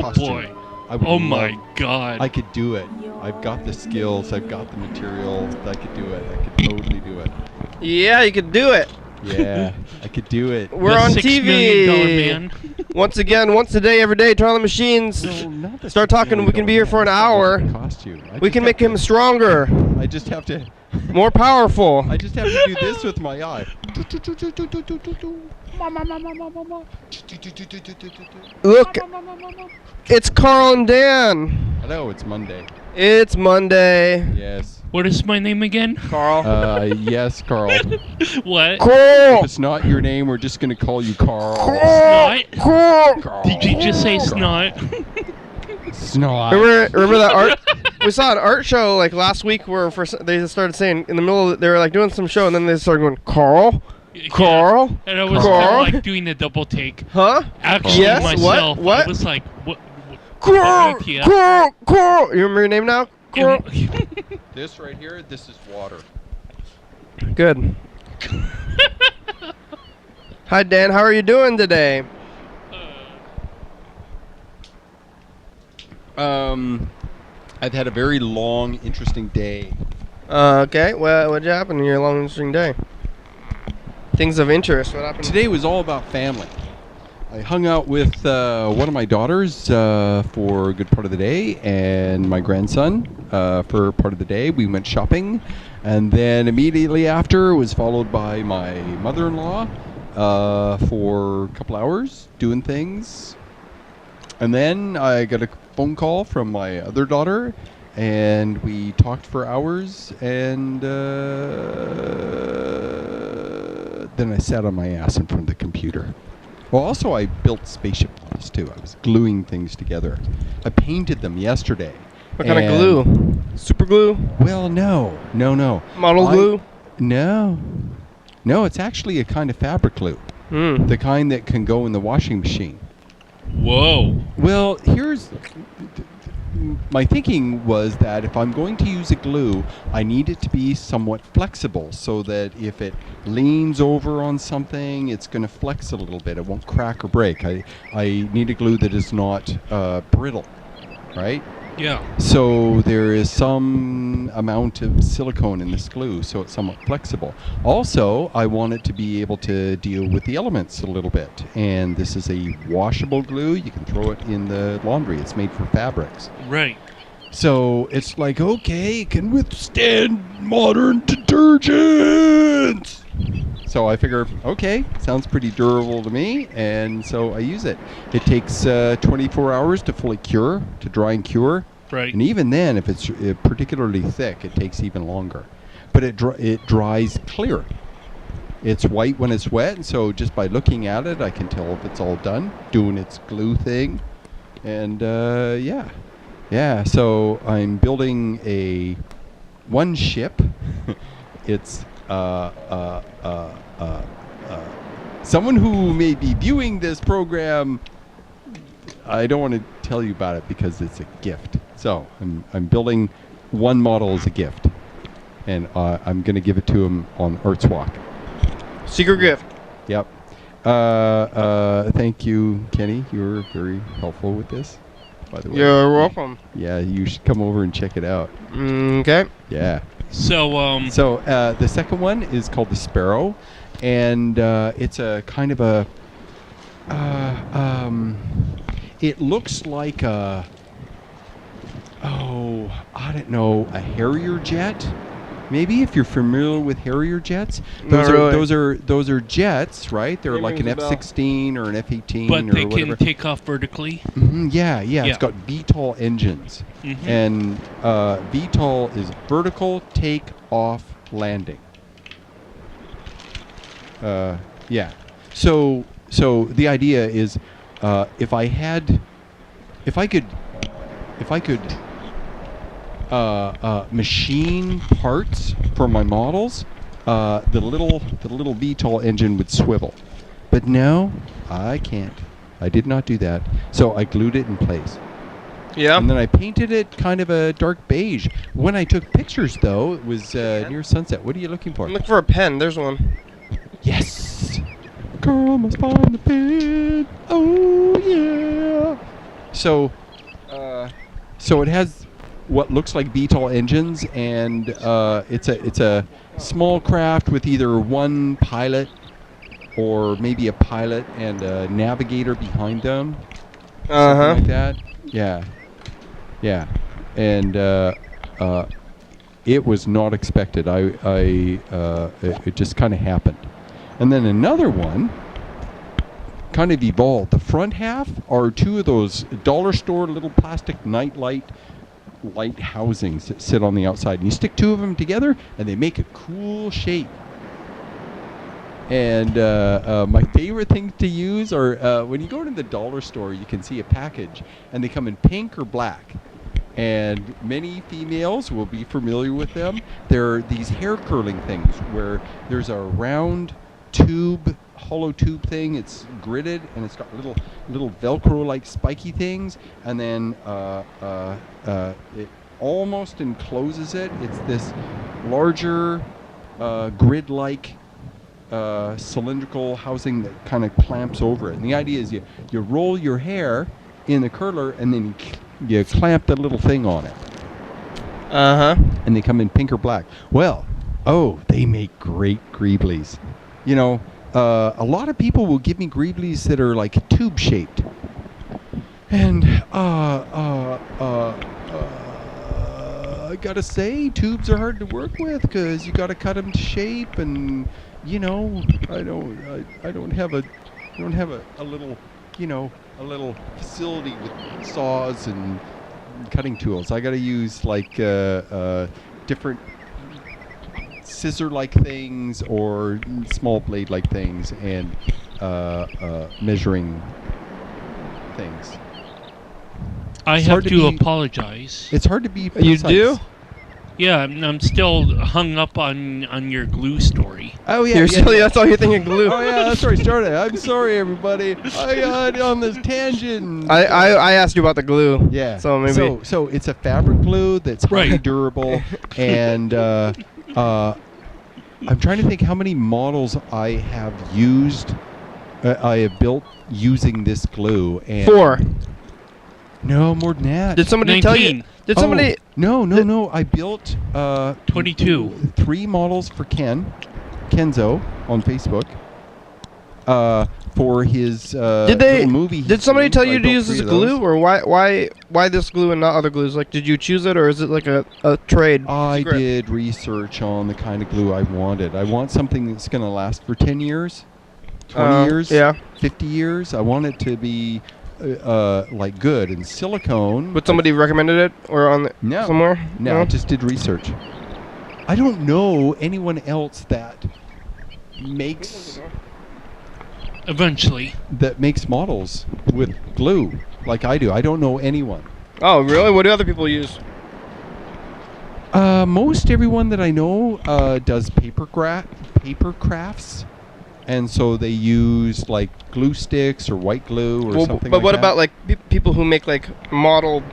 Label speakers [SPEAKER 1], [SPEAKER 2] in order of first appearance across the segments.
[SPEAKER 1] costume.
[SPEAKER 2] Boy.
[SPEAKER 1] Oh
[SPEAKER 2] my God.
[SPEAKER 1] I could do it. I've got the skills. I've got the material. I could do it. I could totally do it.
[SPEAKER 3] Yeah, you could do it.
[SPEAKER 1] Yeah, I could do it.
[SPEAKER 3] We're on
[SPEAKER 2] $6
[SPEAKER 3] TV.
[SPEAKER 2] million man.
[SPEAKER 3] Once again, once a day, every day, turn on the machines. Start talking. We can be here for an hour. We can make him stronger.
[SPEAKER 1] I just have to.
[SPEAKER 3] More powerful.
[SPEAKER 1] I just have to do this with my eye.
[SPEAKER 3] Look, it's Carl and Dan.
[SPEAKER 1] Hello, it's Monday.
[SPEAKER 3] It's Monday.
[SPEAKER 1] Yes.
[SPEAKER 2] What is my name again?
[SPEAKER 3] Carl.
[SPEAKER 1] Yes, Carl.
[SPEAKER 2] What?
[SPEAKER 3] Carl.
[SPEAKER 1] If it's not your name, we're just going to call you Carl.
[SPEAKER 2] Snot?
[SPEAKER 3] Carl.
[SPEAKER 2] Did you just say snot?
[SPEAKER 1] Snot.
[SPEAKER 3] Remember that art? We saw an art show like last week where they started saying in the middle they were like doing some show and then they started going Carl, Carl,
[SPEAKER 2] yeah. And I was
[SPEAKER 3] Carl?
[SPEAKER 2] kind of like doing the double take.
[SPEAKER 3] Huh?
[SPEAKER 2] Actually,
[SPEAKER 3] Yes?
[SPEAKER 2] myself,
[SPEAKER 3] What?
[SPEAKER 2] I was like, what?
[SPEAKER 3] Carl,
[SPEAKER 2] idea.
[SPEAKER 3] Carl, Carl. You remember your name now? Carl.
[SPEAKER 1] This right here, this is water.
[SPEAKER 3] Good. Hi Dan, how are you doing today?
[SPEAKER 1] I've had a very long, interesting day.
[SPEAKER 3] Okay. Well, what'd happen in your long, interesting day? Things of interest. What happened?
[SPEAKER 1] Today was all about family. I hung out with one of my daughters for a good part of the day, and my grandson for part of the day. We went shopping, and then immediately after was followed by my mother-in-law for a couple hours doing things. And then I got a phone call from my other daughter, and we talked for hours, and then I sat on my ass in front of the computer. Well, also I built spaceship models too. I was gluing things together. I painted them yesterday.
[SPEAKER 3] What kind of glue? Super glue?
[SPEAKER 1] Well, no.
[SPEAKER 3] Model glue?
[SPEAKER 1] No, it's actually a kind of fabric glue. The kind that can go in the washing machine.
[SPEAKER 2] Whoa.
[SPEAKER 1] Well, here's my thinking was that if I'm going to use a glue, I need it to be somewhat flexible so that if it leans over on something, it's going to flex a little bit. It won't crack or break. I need a glue that is not brittle, right?
[SPEAKER 2] Yeah.
[SPEAKER 1] So there is some amount of silicone in this glue, so it's somewhat flexible. Also, I want it to be able to deal with the elements a little bit. And this is a washable glue. You can throw it in the laundry. It's made for fabrics.
[SPEAKER 2] Right.
[SPEAKER 1] So it's like, okay, it can withstand modern detergents. So I figure, okay, sounds pretty durable to me, and so I use it. It takes 24 hours to fully cure, to dry and cure.
[SPEAKER 2] Right.
[SPEAKER 1] And even then, if it's particularly thick, it takes even longer. But it dries clear. It's white when it's wet, and so just by looking at it, I can tell if it's all done, doing its glue thing. And yeah, so I'm building one ship. It's someone who may be viewing this program. I don't want to tell you about it because it's a gift. So I'm building one model as a gift, and I'm going to give it to him on Earth's Walk.
[SPEAKER 3] Secret gift.
[SPEAKER 1] Yep. Thank you, Kenny. You were very helpful with this, by the way.
[SPEAKER 3] You're welcome.
[SPEAKER 1] Yeah, you should come over and check it out.
[SPEAKER 3] Okay.
[SPEAKER 1] Yeah.
[SPEAKER 2] So
[SPEAKER 1] the second one is called the Sparrow, and it's a kind of a it looks like I don't know, a Harrier jet. Maybe if you're familiar with Harrier jets, those are jets, right? They're like an F-16 or an F-18
[SPEAKER 2] but
[SPEAKER 1] or
[SPEAKER 2] they
[SPEAKER 1] whatever.
[SPEAKER 2] can take off vertically.
[SPEAKER 1] Mm-hmm, yeah. It's got VTOL engines, and VTOL is vertical take-off landing. Yeah. So the idea is, if I could machine parts for my models, the little VTOL engine would swivel. But no, I can't. I did not do that. So I glued it in place.
[SPEAKER 3] Yeah.
[SPEAKER 1] And then I painted it kind of a dark beige. When I took pictures, though, it was near sunset. What are you looking for?
[SPEAKER 3] I'm looking for a pen. There's one.
[SPEAKER 1] Yes! Girl must find the pen. Oh, yeah! So, so it has what looks like VTOL engines, and it's a small craft with either one pilot or maybe a pilot and a navigator behind them. Something like that. Yeah. Yeah. And it was not expected. It just kind of happened. And then another one kind of evolved. The front half are two of those dollar store little plastic light housings that sit on the outside. And you stick two of them together and they make a cool shape. And my favorite thing to use are when you go to the dollar store, you can see a package and they come in pink or black. And many females will be familiar with them. They're these hair curling things where there's a round tube, hollow tube thing. It's gridded and it's got little Velcro-like spiky things. And then it almost encloses it. It's this larger grid-like cylindrical housing that kind of clamps over it. And the idea is you roll your hair in the curler and then you clamp the little thing on it. And they come in pink or black. Well, they make great greeblies. You know, a lot of people will give me greeblies that are like tube shaped. And I gotta say, tubes are hard to work with because you gotta cut them to shape, and you know, I don't have a little, you know, a little facility with saws and cutting tools. I got to use like different scissor-like things or small blade-like things and measuring things.
[SPEAKER 2] I have to apologize.
[SPEAKER 1] It's hard to be precise.
[SPEAKER 3] You do?
[SPEAKER 2] Yeah, I'm still hung up on your glue story.
[SPEAKER 1] Oh yeah,
[SPEAKER 3] that's all you're thinking, glue.
[SPEAKER 1] Oh yeah, that's where I started. I'm sorry, everybody. I got on this tangent.
[SPEAKER 3] I asked you about the glue.
[SPEAKER 1] Yeah.
[SPEAKER 3] So maybe.
[SPEAKER 1] So it's a fabric glue that's highly durable, and I'm trying to think how many models I have used. I have built using this glue. And
[SPEAKER 3] 4.
[SPEAKER 1] No, more than that.
[SPEAKER 3] Did somebody
[SPEAKER 2] 19.
[SPEAKER 3] tell you? Did somebody?
[SPEAKER 1] No. I built
[SPEAKER 2] 22.
[SPEAKER 1] 3 models for Kenzo on Facebook. For his little movie.
[SPEAKER 3] Did somebody tell you to use this glue,
[SPEAKER 1] or?
[SPEAKER 3] or why this glue and not other glues? Like, did you choose it, or is it like a trade?
[SPEAKER 1] I did research on the kind of glue I wanted. I want something that's going to last for 10 years, 20 years, 50 years. I want it to be like good and silicone.
[SPEAKER 3] But somebody recommended it, or on somewhere?
[SPEAKER 1] No, I just did research. I don't know anyone else that makes models with glue like I do. I don't know anyone.
[SPEAKER 3] Oh, really? What do other people use?
[SPEAKER 1] Most everyone that I know does paper crafts. And so they use like glue sticks or white glue or something like that.
[SPEAKER 3] But what about like people who make like model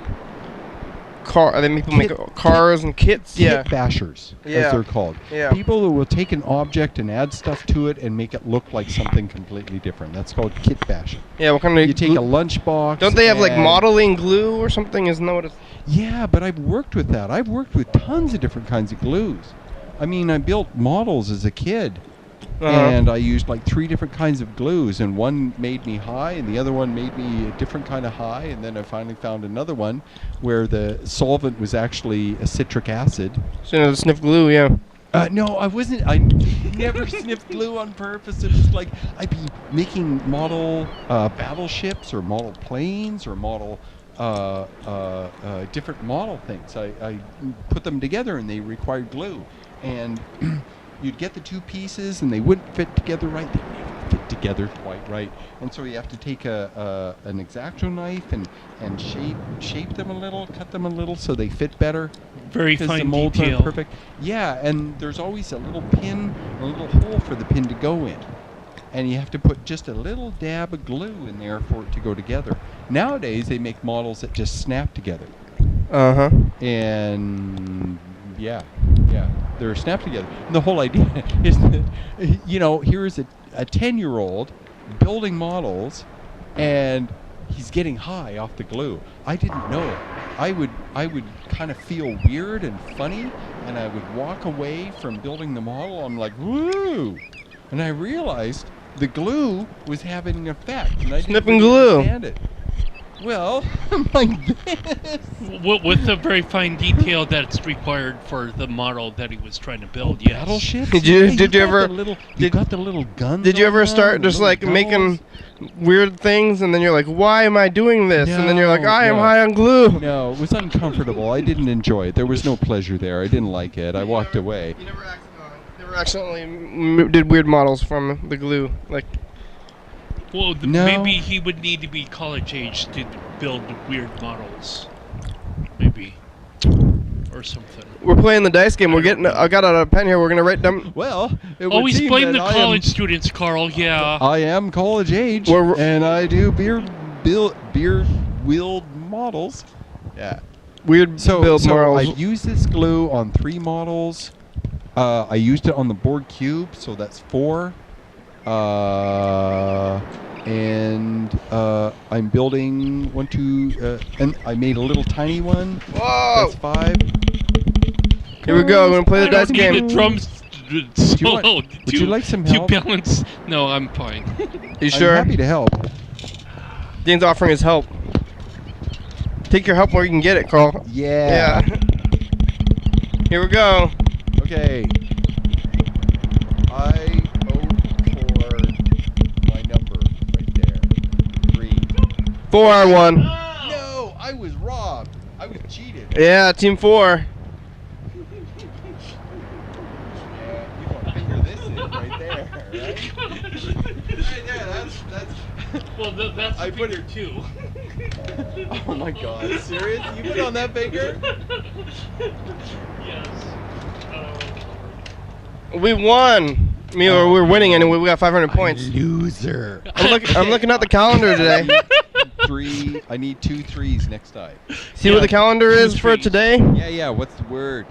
[SPEAKER 3] people make cars and kits?
[SPEAKER 1] Kit bashers, as they're called.
[SPEAKER 3] Yeah.
[SPEAKER 1] People who will take an object and add stuff to it and make it look like something completely different. That's called kit bashing.
[SPEAKER 3] Yeah, what kind of...
[SPEAKER 1] You take a lunchbox.
[SPEAKER 3] Don't they have like modeling glue or something? Isn't that what it's...
[SPEAKER 1] Yeah, but I've worked with that. I've worked with tons of different kinds of glues. I mean, I built models as a kid. And I used like 3 different kinds of glues, and one made me high and the other one made me a different kind of high, and then I finally found another one where the solvent was actually a citric acid.
[SPEAKER 3] So you know, the sniff glue, yeah.
[SPEAKER 1] No, I wasn't. I never sniffed glue on purpose. It was like I'd be making model battleships or model planes or model different model things. I put them together and they required glue, and you'd get the 2 pieces and they wouldn't fit together right. They never fit together quite right. And so you have to take an X-Acto knife and shape them a little, cut them a little so they fit better.
[SPEAKER 2] Very fine
[SPEAKER 1] the molds
[SPEAKER 2] detail.
[SPEAKER 1] aren't perfect. Yeah, and there's always a little pin, a little hole for the pin to go in. And you have to put just a little dab of glue in there for it to go together. Nowadays, they make models that just snap together. And yeah, they're snapped together. And the whole idea is that, you know, here is a 10-year-old building models, and he's getting high off the glue. I didn't know it. I would kind of feel weird and funny, and I would walk away from building the model. I'm like, woo! And I realized the glue was having an effect, and I didn't really understand it. Well, like this.
[SPEAKER 2] With the very fine detail that's required for the model that he was trying to build. Yes.
[SPEAKER 1] Battleships?
[SPEAKER 3] Did you
[SPEAKER 1] got the little guns?
[SPEAKER 3] Did you
[SPEAKER 1] on
[SPEAKER 3] ever
[SPEAKER 1] them,
[SPEAKER 3] start
[SPEAKER 1] the
[SPEAKER 3] just
[SPEAKER 1] little
[SPEAKER 3] like
[SPEAKER 1] gunnels?
[SPEAKER 3] making weird things, and then you're like, why am I doing this? And then you're like, I am
[SPEAKER 1] No.
[SPEAKER 3] high on glue.
[SPEAKER 1] No, it was uncomfortable. I didn't enjoy it. There was no pleasure there. I didn't like it. I walked away.
[SPEAKER 3] You never accidentally did weird models from the glue, like.
[SPEAKER 2] Well,
[SPEAKER 1] No.
[SPEAKER 2] maybe he would need to be college age to build weird models. Maybe. Or something.
[SPEAKER 3] We're playing the dice game. I got out a pen here. We're gonna write down.
[SPEAKER 1] Well, it would
[SPEAKER 2] Always
[SPEAKER 1] seem
[SPEAKER 2] blame
[SPEAKER 1] that
[SPEAKER 2] the
[SPEAKER 1] I am-
[SPEAKER 2] college students, Carl. Yeah.
[SPEAKER 1] I am college age,
[SPEAKER 3] We're-
[SPEAKER 1] and I do beard wheeled models. Yeah.
[SPEAKER 3] Weird
[SPEAKER 1] So
[SPEAKER 3] build models.
[SPEAKER 1] I've used this glue on 3 models. I used it on the board cube, so that's 4. And I'm building 1, 2, and I made a little tiny one.
[SPEAKER 3] Whoa!
[SPEAKER 1] That's 5.
[SPEAKER 3] Here we go. We're gonna play the
[SPEAKER 2] I
[SPEAKER 3] dice
[SPEAKER 2] don't need
[SPEAKER 3] game.
[SPEAKER 2] the drums solo.
[SPEAKER 1] Would you like some help?
[SPEAKER 2] To balance. No, I'm fine.
[SPEAKER 3] You sure?
[SPEAKER 1] I'm happy to help.
[SPEAKER 3] Dane's offering his help. Take your help where you can get it, Carl.
[SPEAKER 1] Yeah.
[SPEAKER 3] Here we go.
[SPEAKER 1] Okay. I vote for my number right there. 3.
[SPEAKER 3] 4-on-1.
[SPEAKER 1] No, I was robbed. I was cheated.
[SPEAKER 3] Yeah, team 4.
[SPEAKER 1] Yeah, you want to figure this in right there, right? Right there, that's.
[SPEAKER 2] Well, that's
[SPEAKER 1] I put
[SPEAKER 2] figure 2.
[SPEAKER 1] Oh my God! Serious? You put on that finger?
[SPEAKER 2] Yes.
[SPEAKER 3] We won. We're winning anyway. We got 500 points.
[SPEAKER 1] Loser.
[SPEAKER 3] I'm looking at the calendar today.
[SPEAKER 1] 3. I need 2 3s next time.
[SPEAKER 3] See what the calendar is for
[SPEAKER 2] trees.
[SPEAKER 3] today?
[SPEAKER 1] Yeah. What's the word?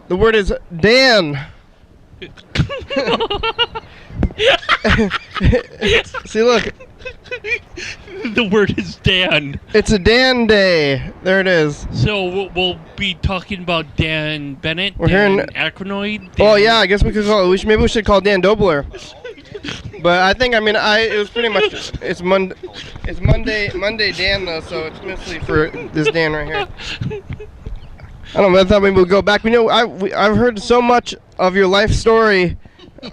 [SPEAKER 3] The word is Dan. See, look.
[SPEAKER 2] The word is Dan.
[SPEAKER 3] It's a Dan day. There it is.
[SPEAKER 2] So we'll be talking about Dan Bennett,
[SPEAKER 3] We're
[SPEAKER 2] Dan
[SPEAKER 3] hearing-
[SPEAKER 2] Aykroyd.
[SPEAKER 3] Oh yeah, I guess we could call it. Maybe we should call Dan Dobler. But I think it was pretty much it's Monday Dan though, so it's mostly for this Dan right here. I don't know. I thought maybe we'll go back. I've heard so much of your life story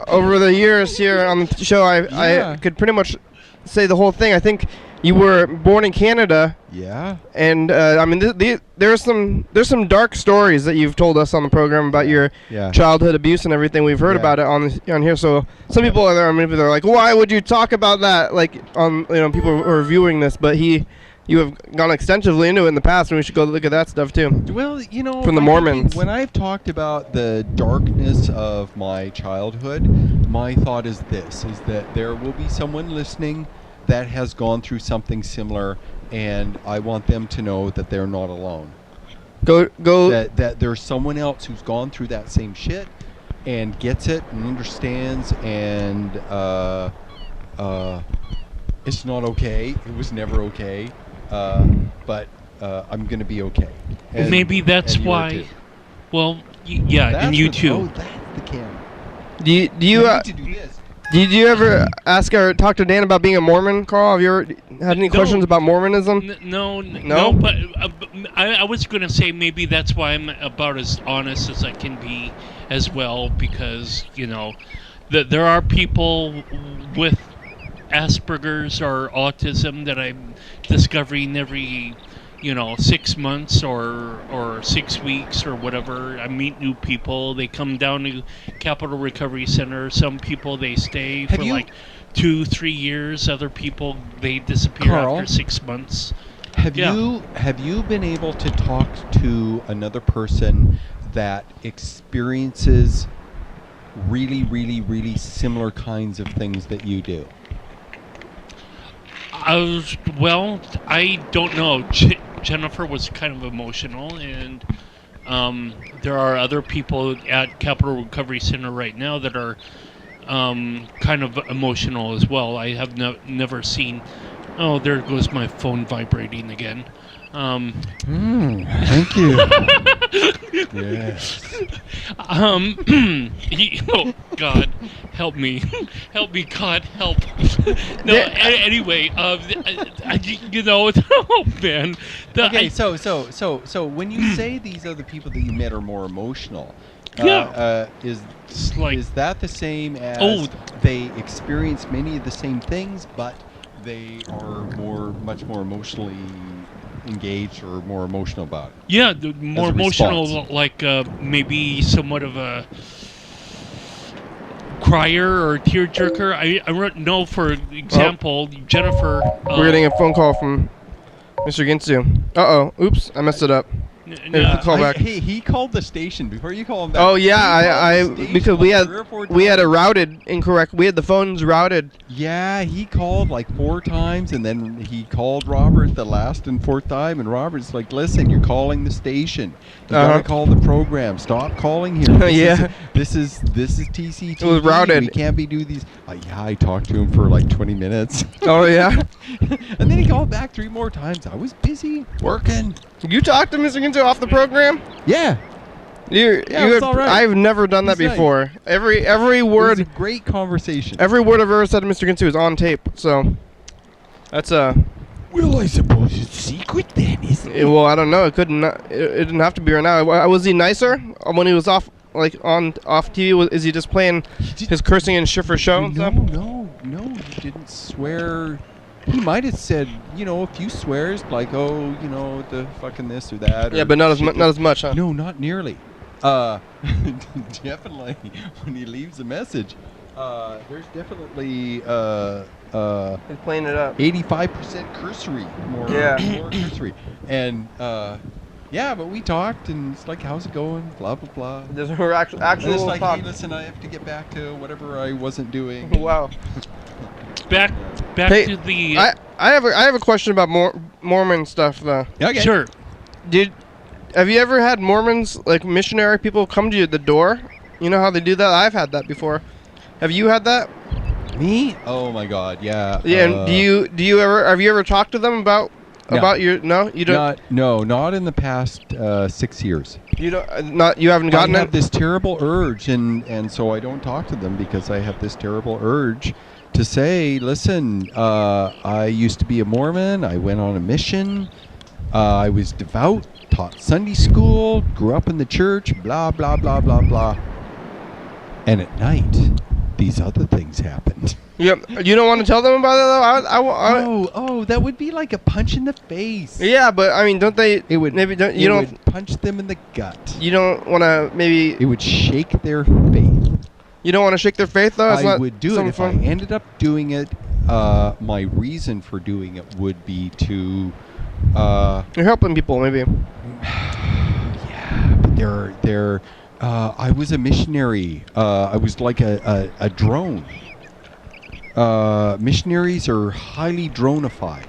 [SPEAKER 3] over the years here on the show. I could pretty much say the whole thing. I think you were born in Canada.
[SPEAKER 1] Yeah.
[SPEAKER 3] And there's some dark stories that you've told us on the program about your childhood abuse and everything. We've heard about it on here. So some people are there. Maybe they're like, why would you talk about that? Like on people who are viewing this, but you have gone extensively into it in the past, and we should go look at that stuff too.
[SPEAKER 1] Well,
[SPEAKER 3] from the Mormons.
[SPEAKER 1] When I've talked about the darkness of my childhood, my thought is this: is that there will be someone listening that has gone through something similar, and I want them to know that they're not alone.
[SPEAKER 3] Go.
[SPEAKER 1] That there's someone else who's gone through that same shit and gets it and understands, and it's not okay. It was never okay, but I'm gonna be okay. And,
[SPEAKER 2] maybe that's
[SPEAKER 1] and you are
[SPEAKER 2] why.
[SPEAKER 1] too.
[SPEAKER 2] Well, and you too.
[SPEAKER 1] Oh, that's the camera.
[SPEAKER 3] Do you
[SPEAKER 1] need to do this.
[SPEAKER 3] Did you ever ask or talk to Dan about being a Mormon, Carl? Have you ever had any questions about Mormonism?
[SPEAKER 2] No. But I was going to say maybe that's why I'm about as honest as I can be as well, because there are people with Asperger's or autism that I'm discovering every 6 months or 6 weeks or whatever. I meet new people. They come down to Capital Recovery Center. Some people, they stay for like 2-3 years. Other people, they disappear
[SPEAKER 1] Carl,
[SPEAKER 2] after 6 months.
[SPEAKER 1] Have you been able to talk to another person that experiences really, really, really similar kinds of things that you do?
[SPEAKER 2] Well, I don't know. Jennifer was kind of emotional, and there are other people at Capital Recovery Center right now that are kind of emotional as well. I have never seen Oh, there goes my phone vibrating again.
[SPEAKER 1] Thank you. Yes.
[SPEAKER 2] Oh God, help me, help me, God, help. No, anyway, you know, oh man.
[SPEAKER 1] Okay, so when you say these other people that you met are more emotional,
[SPEAKER 2] Yeah.
[SPEAKER 1] is
[SPEAKER 2] like-
[SPEAKER 1] that the same as they experience many of the same things, but they are much more emotionally engaged or more emotional about it?
[SPEAKER 2] Yeah, the more
[SPEAKER 1] a
[SPEAKER 2] emotional,
[SPEAKER 1] response.
[SPEAKER 2] like maybe somewhat of a crier or tearjerker. I know, for example, Jennifer.
[SPEAKER 3] We're getting a phone call from Mr. Ginsu. Uh-oh. Oops, I messed it up. Call back.
[SPEAKER 1] Hey, he called the station before you call him back.
[SPEAKER 3] Oh yeah,
[SPEAKER 1] He called
[SPEAKER 3] I
[SPEAKER 1] the station
[SPEAKER 3] because
[SPEAKER 1] like 3 or 4
[SPEAKER 3] we had it
[SPEAKER 1] times.
[SPEAKER 3] routed incorrect. We had the phones routed.
[SPEAKER 1] Yeah, he called like 4 times, and then he called Robert the last and 4th time, and Robert's like, "Listen, you're calling the station. You gotta call the program. Stop calling here. This is TCTV.
[SPEAKER 3] It was routed.
[SPEAKER 1] We can't be doing these." Yeah, I talked to him for like 20 minutes,
[SPEAKER 3] Oh yeah.
[SPEAKER 1] and then he called back 3 more times. I was busy working.
[SPEAKER 3] You talked to Mr. Ginsu off the program?
[SPEAKER 1] Yeah, it's all right.
[SPEAKER 3] I've never done that
[SPEAKER 1] He's nice.
[SPEAKER 3] before. Every
[SPEAKER 1] it was
[SPEAKER 3] word
[SPEAKER 1] a great conversation.
[SPEAKER 3] every word I've ever said to Mr. Ginsu is on tape. So that's
[SPEAKER 1] Well, I suppose it's secret then, isn't it?
[SPEAKER 3] well, I don't know. It didn't have to be right now. Was he nicer when he was off off TV? Is he just playing his cursing and shit for show and stuff?
[SPEAKER 1] No, he didn't swear. He might have said, a few swears, like, the fucking this or that.
[SPEAKER 3] Yeah,
[SPEAKER 1] or
[SPEAKER 3] but not
[SPEAKER 1] shit
[SPEAKER 3] as much, huh?
[SPEAKER 1] No, not nearly. Definitely, when he leaves a message, there's definitely
[SPEAKER 3] He's playing it up.
[SPEAKER 1] 85% cursory, more cursory. And, yeah, but we talked, and it's like, how's it going? Blah, blah, blah.
[SPEAKER 3] There's her
[SPEAKER 1] And
[SPEAKER 3] actual
[SPEAKER 1] it's like,
[SPEAKER 3] talk.
[SPEAKER 1] hey, listen, I have to get back to whatever I wasn't doing.
[SPEAKER 3] Wow.
[SPEAKER 2] back
[SPEAKER 3] Hey,
[SPEAKER 2] to the.
[SPEAKER 3] I have a question about Mormon stuff though.
[SPEAKER 1] Okay.
[SPEAKER 2] Sure.
[SPEAKER 3] Have you ever had Mormons, like missionary people, come to you at the door? You know how they do that? I've had that before. Have you had that?
[SPEAKER 1] Me? Oh my God, yeah.
[SPEAKER 3] Yeah. And have you ever talked to them about your? No, you don't.
[SPEAKER 1] Not in the past 6 years.
[SPEAKER 3] You don't. You haven't gotten
[SPEAKER 1] I have
[SPEAKER 3] it.
[SPEAKER 1] this terrible urge, and so I don't talk to them because I have this terrible urge to say, listen, I used to be a Mormon. I went on a mission. I was devout, taught Sunday school, grew up in the church, blah, blah, blah, blah, blah. And at night, these other things happened.
[SPEAKER 3] Yep. You don't want to tell them about it though.
[SPEAKER 1] Oh, that would be like a punch in the face.
[SPEAKER 3] Yeah, but I mean, don't they?
[SPEAKER 1] It would.
[SPEAKER 3] Maybe don't.
[SPEAKER 1] It
[SPEAKER 3] You don't.
[SPEAKER 1] would punch them in the gut.
[SPEAKER 3] You don't want to maybe.
[SPEAKER 1] It would shake their faith.
[SPEAKER 3] You don't want to shake their faith though. It's
[SPEAKER 1] I
[SPEAKER 3] not
[SPEAKER 1] would do it
[SPEAKER 3] something
[SPEAKER 1] if
[SPEAKER 3] fun?
[SPEAKER 1] I ended up doing it. My reason for doing it would be to.
[SPEAKER 3] You're helping people, maybe.
[SPEAKER 1] Yeah, but I was a missionary. I was like a drone. Missionaries are highly dronified.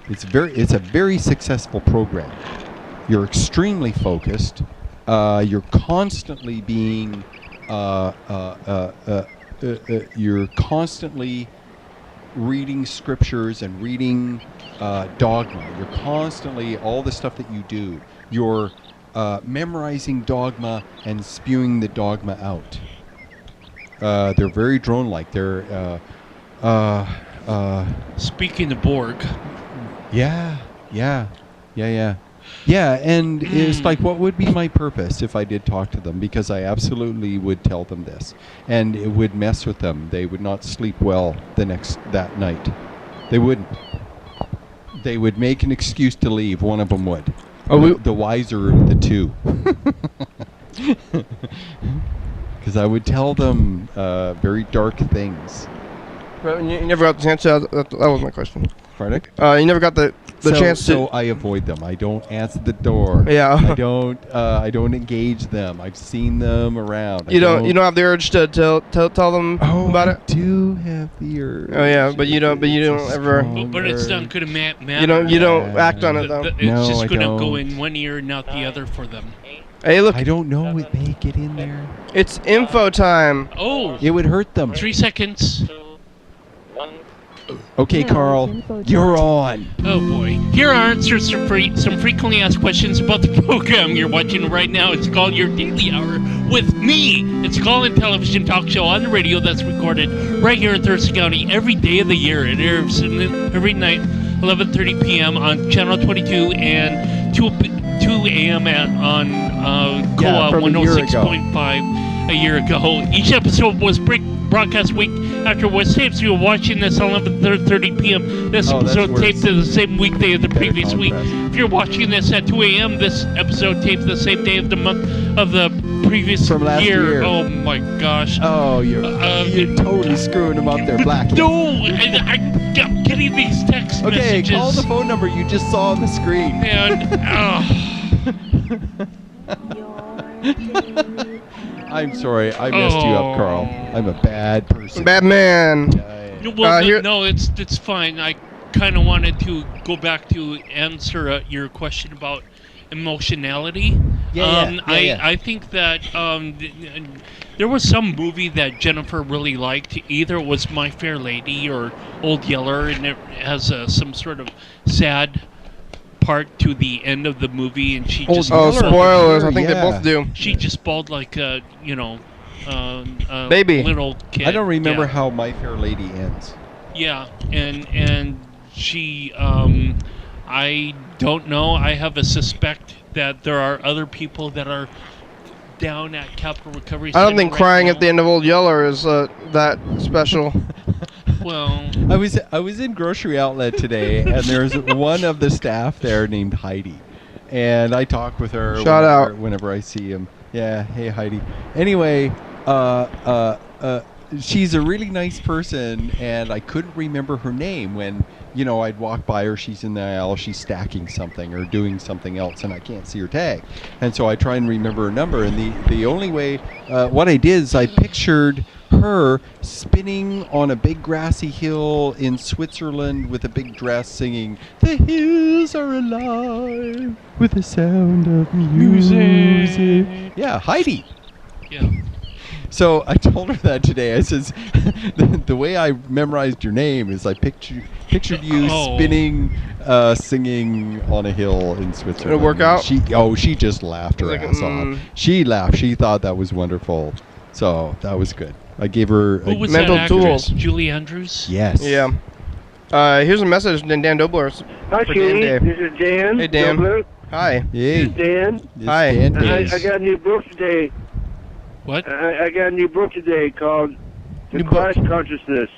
[SPEAKER 1] It's a very successful program. You're extremely focused. You're constantly being. You're constantly reading scriptures and reading dogma. You're constantly, all the stuff that you do, you're memorizing dogma and spewing the dogma out. They're very drone-like. They're
[SPEAKER 2] Speaking of Borg.
[SPEAKER 1] yeah, and it's like, what would be my purpose if I did talk to them? Because I absolutely would tell them this, and it would mess with them. They would not sleep well that night. They wouldn't. They would make an excuse to leave. One of them would. The wiser of the two. Because I would tell them very dark things.
[SPEAKER 3] But you never got the chance to. That was my question.
[SPEAKER 1] Pardon?
[SPEAKER 3] You never got the chance to.
[SPEAKER 1] So I avoid them. I don't answer the door.
[SPEAKER 3] Yeah.
[SPEAKER 1] I don't engage them. I've seen them around.
[SPEAKER 3] You don't have the urge to tell them about it.
[SPEAKER 1] I do have the urge.
[SPEAKER 3] Oh yeah, but you don't ever.
[SPEAKER 2] But it's not going to matter.
[SPEAKER 3] You don't act on it though.
[SPEAKER 2] It's
[SPEAKER 1] No,
[SPEAKER 2] just
[SPEAKER 1] I
[SPEAKER 2] going to
[SPEAKER 1] don't.
[SPEAKER 2] go in one ear, not the other for them.
[SPEAKER 3] Hey, look,
[SPEAKER 1] I don't know if they get in there.
[SPEAKER 3] it's info time.
[SPEAKER 2] Oh,
[SPEAKER 1] It would hurt them.
[SPEAKER 2] 3 seconds.
[SPEAKER 1] Okay, Carl, you're on.
[SPEAKER 2] Oh boy. Here are answers to some frequently asked questions about the program you're watching right now. It's called Your Daily Hour with me. It's a call-in television talk show on the radio that's recorded right here in Thurston County every day of the year. It airs every night, 11:30 p.m. on Channel 22 and 2 a.m. on
[SPEAKER 1] Yeah,
[SPEAKER 2] Goa
[SPEAKER 1] from a year ago.
[SPEAKER 2] 106.5 a year ago. Each episode was broadcast week after was taped. So you're watching this on 11:30 p.m. This
[SPEAKER 1] Oh, that's
[SPEAKER 2] episode
[SPEAKER 1] worse.
[SPEAKER 2] taped the same weekday of the
[SPEAKER 1] Better
[SPEAKER 2] previous week.
[SPEAKER 1] contrast.
[SPEAKER 2] If you're watching this at 2 a.m., this episode taped the same day of the month of the previous
[SPEAKER 1] From last year.
[SPEAKER 2] Oh my gosh.
[SPEAKER 1] Oh, you're totally screwing them up there, Black.
[SPEAKER 2] No, I'm getting these text
[SPEAKER 1] Okay,
[SPEAKER 2] messages.
[SPEAKER 1] call the phone number you just saw on the screen. I'm sorry, I messed you up, Carl. I'm a bad person.
[SPEAKER 3] Batman.
[SPEAKER 2] No, it's fine. I kind of wanted to go back to answer your question about emotionality.
[SPEAKER 1] Yeah.
[SPEAKER 2] I think that there was some movie that Jennifer really liked. Either it was My Fair Lady or Old Yeller, and it has some sort of sad part to the end of the movie, and she just
[SPEAKER 3] Oh,
[SPEAKER 1] Yeller.
[SPEAKER 3] spoilers! I think
[SPEAKER 1] Yeah.
[SPEAKER 3] they both do.
[SPEAKER 2] she just bawled like a
[SPEAKER 3] Baby.
[SPEAKER 2] little kid.
[SPEAKER 1] I don't remember
[SPEAKER 2] Yeah.
[SPEAKER 1] how My Fair Lady ends.
[SPEAKER 2] Yeah, and she, I don't know. I have a suspect that there are other people that are down at Capital Recovery
[SPEAKER 3] I don't
[SPEAKER 2] Center
[SPEAKER 3] think
[SPEAKER 2] right
[SPEAKER 3] crying
[SPEAKER 2] now.
[SPEAKER 3] at the end of Old Yeller is that special.
[SPEAKER 2] Well,
[SPEAKER 1] I was in grocery outlet today, and there's one of the staff there named Heidi, and I talk with her
[SPEAKER 3] Shout out.
[SPEAKER 1] whenever I see him. Yeah, hey Heidi. Anyway, she's a really nice person, and I couldn't remember her name when I'd walk by her. She's in the aisle, she's stacking something or doing something else, and I can't see her tag, and so I try and remember her number. And the only way, what I did is I pictured her spinning on a big grassy hill in Switzerland with a big dress singing, "The hills are alive with the sound of music." Yeah, Heidi.
[SPEAKER 2] yeah.
[SPEAKER 1] So I told her that today. I says, the way I memorized your name is I pictured you spinning, singing on a hill in Switzerland.
[SPEAKER 3] Did it work out?
[SPEAKER 1] She just laughed her
[SPEAKER 3] Like,
[SPEAKER 1] ass off. She laughed. She thought that was wonderful. So that was good. I gave her
[SPEAKER 2] Who was
[SPEAKER 3] mental
[SPEAKER 2] that actress?
[SPEAKER 3] tools.
[SPEAKER 2] Julie Andrews?
[SPEAKER 1] yes.
[SPEAKER 3] Yeah. Here's a message from Dan Dobler.
[SPEAKER 4] Hi,
[SPEAKER 3] for Dan
[SPEAKER 4] Kenny.
[SPEAKER 3] Dave.
[SPEAKER 4] This is Dan.
[SPEAKER 3] Hey, Dan.
[SPEAKER 4] Dobler.
[SPEAKER 3] Hi.
[SPEAKER 1] Hey.
[SPEAKER 4] This is Dan.
[SPEAKER 1] This
[SPEAKER 3] Hi.
[SPEAKER 1] Dan
[SPEAKER 4] I
[SPEAKER 1] Days.
[SPEAKER 4] got a new book today.
[SPEAKER 2] What?
[SPEAKER 4] I got a new book today called The
[SPEAKER 3] New book.
[SPEAKER 4] Christ Consciousness.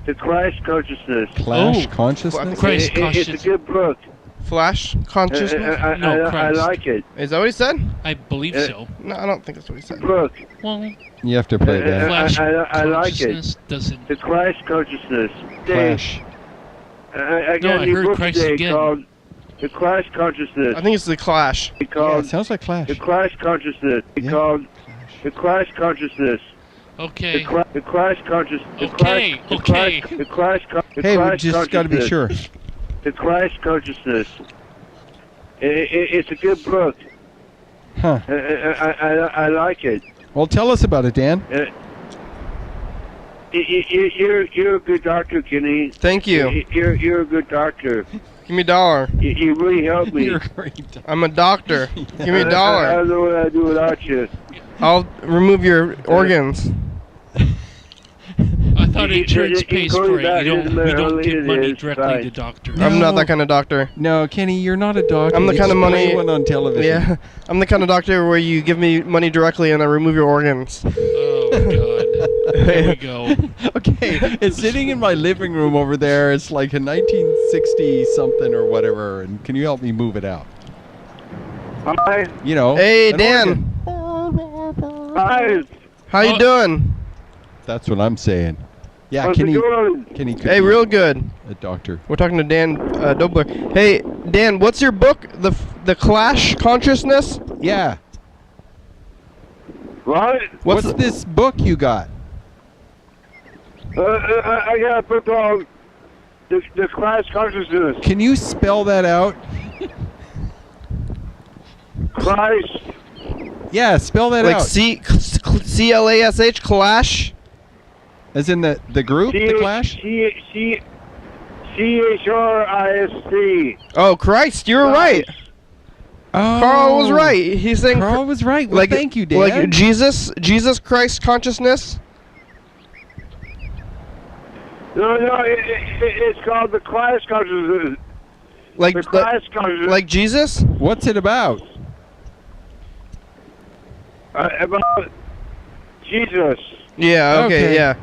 [SPEAKER 4] The Christ Consciousness.
[SPEAKER 1] Clash
[SPEAKER 2] Oh.
[SPEAKER 1] Consciousness?
[SPEAKER 2] Christ
[SPEAKER 4] It's a
[SPEAKER 2] Consciousness.
[SPEAKER 4] good book.
[SPEAKER 3] Flash consciousness.
[SPEAKER 2] No,
[SPEAKER 4] I
[SPEAKER 2] Christ.
[SPEAKER 4] like it.
[SPEAKER 3] Is that what he said?
[SPEAKER 2] I believe so.
[SPEAKER 3] No, I don't think that's what he said.
[SPEAKER 4] Book.
[SPEAKER 2] Well,
[SPEAKER 1] You have to play that.
[SPEAKER 2] Flash
[SPEAKER 4] I like it.
[SPEAKER 2] Consciousness doesn't.
[SPEAKER 4] The Christ Consciousness. Dave,
[SPEAKER 1] Clash.
[SPEAKER 4] I
[SPEAKER 2] No,
[SPEAKER 4] got
[SPEAKER 2] I
[SPEAKER 4] a new
[SPEAKER 2] heard
[SPEAKER 4] book
[SPEAKER 2] Christ
[SPEAKER 4] today
[SPEAKER 2] again.
[SPEAKER 4] called The Christ Consciousness.
[SPEAKER 3] I think it's the Clash.
[SPEAKER 1] Yeah,
[SPEAKER 4] Called
[SPEAKER 1] it sounds like Clash.
[SPEAKER 4] The Christ Consciousness.
[SPEAKER 1] Yeah.
[SPEAKER 4] Called The Christ Consciousness.
[SPEAKER 2] Okay.
[SPEAKER 4] The Christ Consciousness.
[SPEAKER 2] Okay, okay.
[SPEAKER 4] The Christ
[SPEAKER 1] Hey, we just got to be sure.
[SPEAKER 4] The Christ Consciousness. It's a good book.
[SPEAKER 1] Huh.
[SPEAKER 4] I like it.
[SPEAKER 1] Well, tell us about it, Dan.
[SPEAKER 4] You're a good doctor, Kenny.
[SPEAKER 3] Thank you.
[SPEAKER 4] You're a good doctor.
[SPEAKER 3] Give me a dollar.
[SPEAKER 4] You really helped me.
[SPEAKER 1] You're great.
[SPEAKER 3] I'm a doctor. Give me a
[SPEAKER 4] I
[SPEAKER 3] dollar.
[SPEAKER 4] don't know what I'd do without you.
[SPEAKER 3] I'll remove your organs.
[SPEAKER 2] I thought insurance
[SPEAKER 4] you can
[SPEAKER 2] pays
[SPEAKER 4] call
[SPEAKER 2] for
[SPEAKER 4] me back.
[SPEAKER 2] it. We don't give
[SPEAKER 4] It
[SPEAKER 2] money
[SPEAKER 4] is.
[SPEAKER 2] directly
[SPEAKER 4] Bye.
[SPEAKER 2] to doctors.
[SPEAKER 1] No.
[SPEAKER 3] I'm not that kind of doctor.
[SPEAKER 1] No, Kenny, you're not a doctor.
[SPEAKER 3] I'm the
[SPEAKER 1] You
[SPEAKER 3] kind of
[SPEAKER 1] just
[SPEAKER 3] money-
[SPEAKER 1] play one on television.
[SPEAKER 3] Yeah, I'm the kind of doctor where you give me money directly and I remove your organs.
[SPEAKER 2] Oh God. There we go.
[SPEAKER 1] Okay, it's sitting in my living room over there. It's like a 1960 something or whatever. And can you help me move it out?
[SPEAKER 4] Hi.
[SPEAKER 3] Hey,
[SPEAKER 1] an
[SPEAKER 3] Dan.
[SPEAKER 1] organ.
[SPEAKER 4] Hi.
[SPEAKER 3] How you doing?
[SPEAKER 1] That's what I'm saying. Yeah,
[SPEAKER 4] How's
[SPEAKER 1] Kenny.
[SPEAKER 4] it going?
[SPEAKER 1] Kenny could
[SPEAKER 3] Hey,
[SPEAKER 1] be
[SPEAKER 3] real good.
[SPEAKER 1] a doctor.
[SPEAKER 3] We're talking to Dan Dobler. Hey, Dan, what's your book? The Clash Consciousness?
[SPEAKER 1] Yeah.
[SPEAKER 4] What?
[SPEAKER 1] What's this book you got?
[SPEAKER 4] I got a book called The Christ Consciousness.
[SPEAKER 1] Can you spell that out?
[SPEAKER 4] Christ.
[SPEAKER 1] Yeah, spell that
[SPEAKER 3] Like
[SPEAKER 1] out.
[SPEAKER 3] CLASH?
[SPEAKER 1] As in the group, the Clash?
[SPEAKER 4] C-H-R-I-S-T.
[SPEAKER 3] Oh, Christ, you were right.
[SPEAKER 1] Oh,
[SPEAKER 3] Carl was right. He's saying
[SPEAKER 1] Carl was right. Well, thank you, Dan.
[SPEAKER 3] Like Jesus Christ consciousness.
[SPEAKER 4] No, it's called the Clash Consciousness.
[SPEAKER 3] Like
[SPEAKER 4] The Clash Consciousness.
[SPEAKER 3] like Jesus?
[SPEAKER 1] What's it about?
[SPEAKER 4] About Jesus.
[SPEAKER 3] Yeah. Okay.
[SPEAKER 1] Okay.
[SPEAKER 3] Yeah.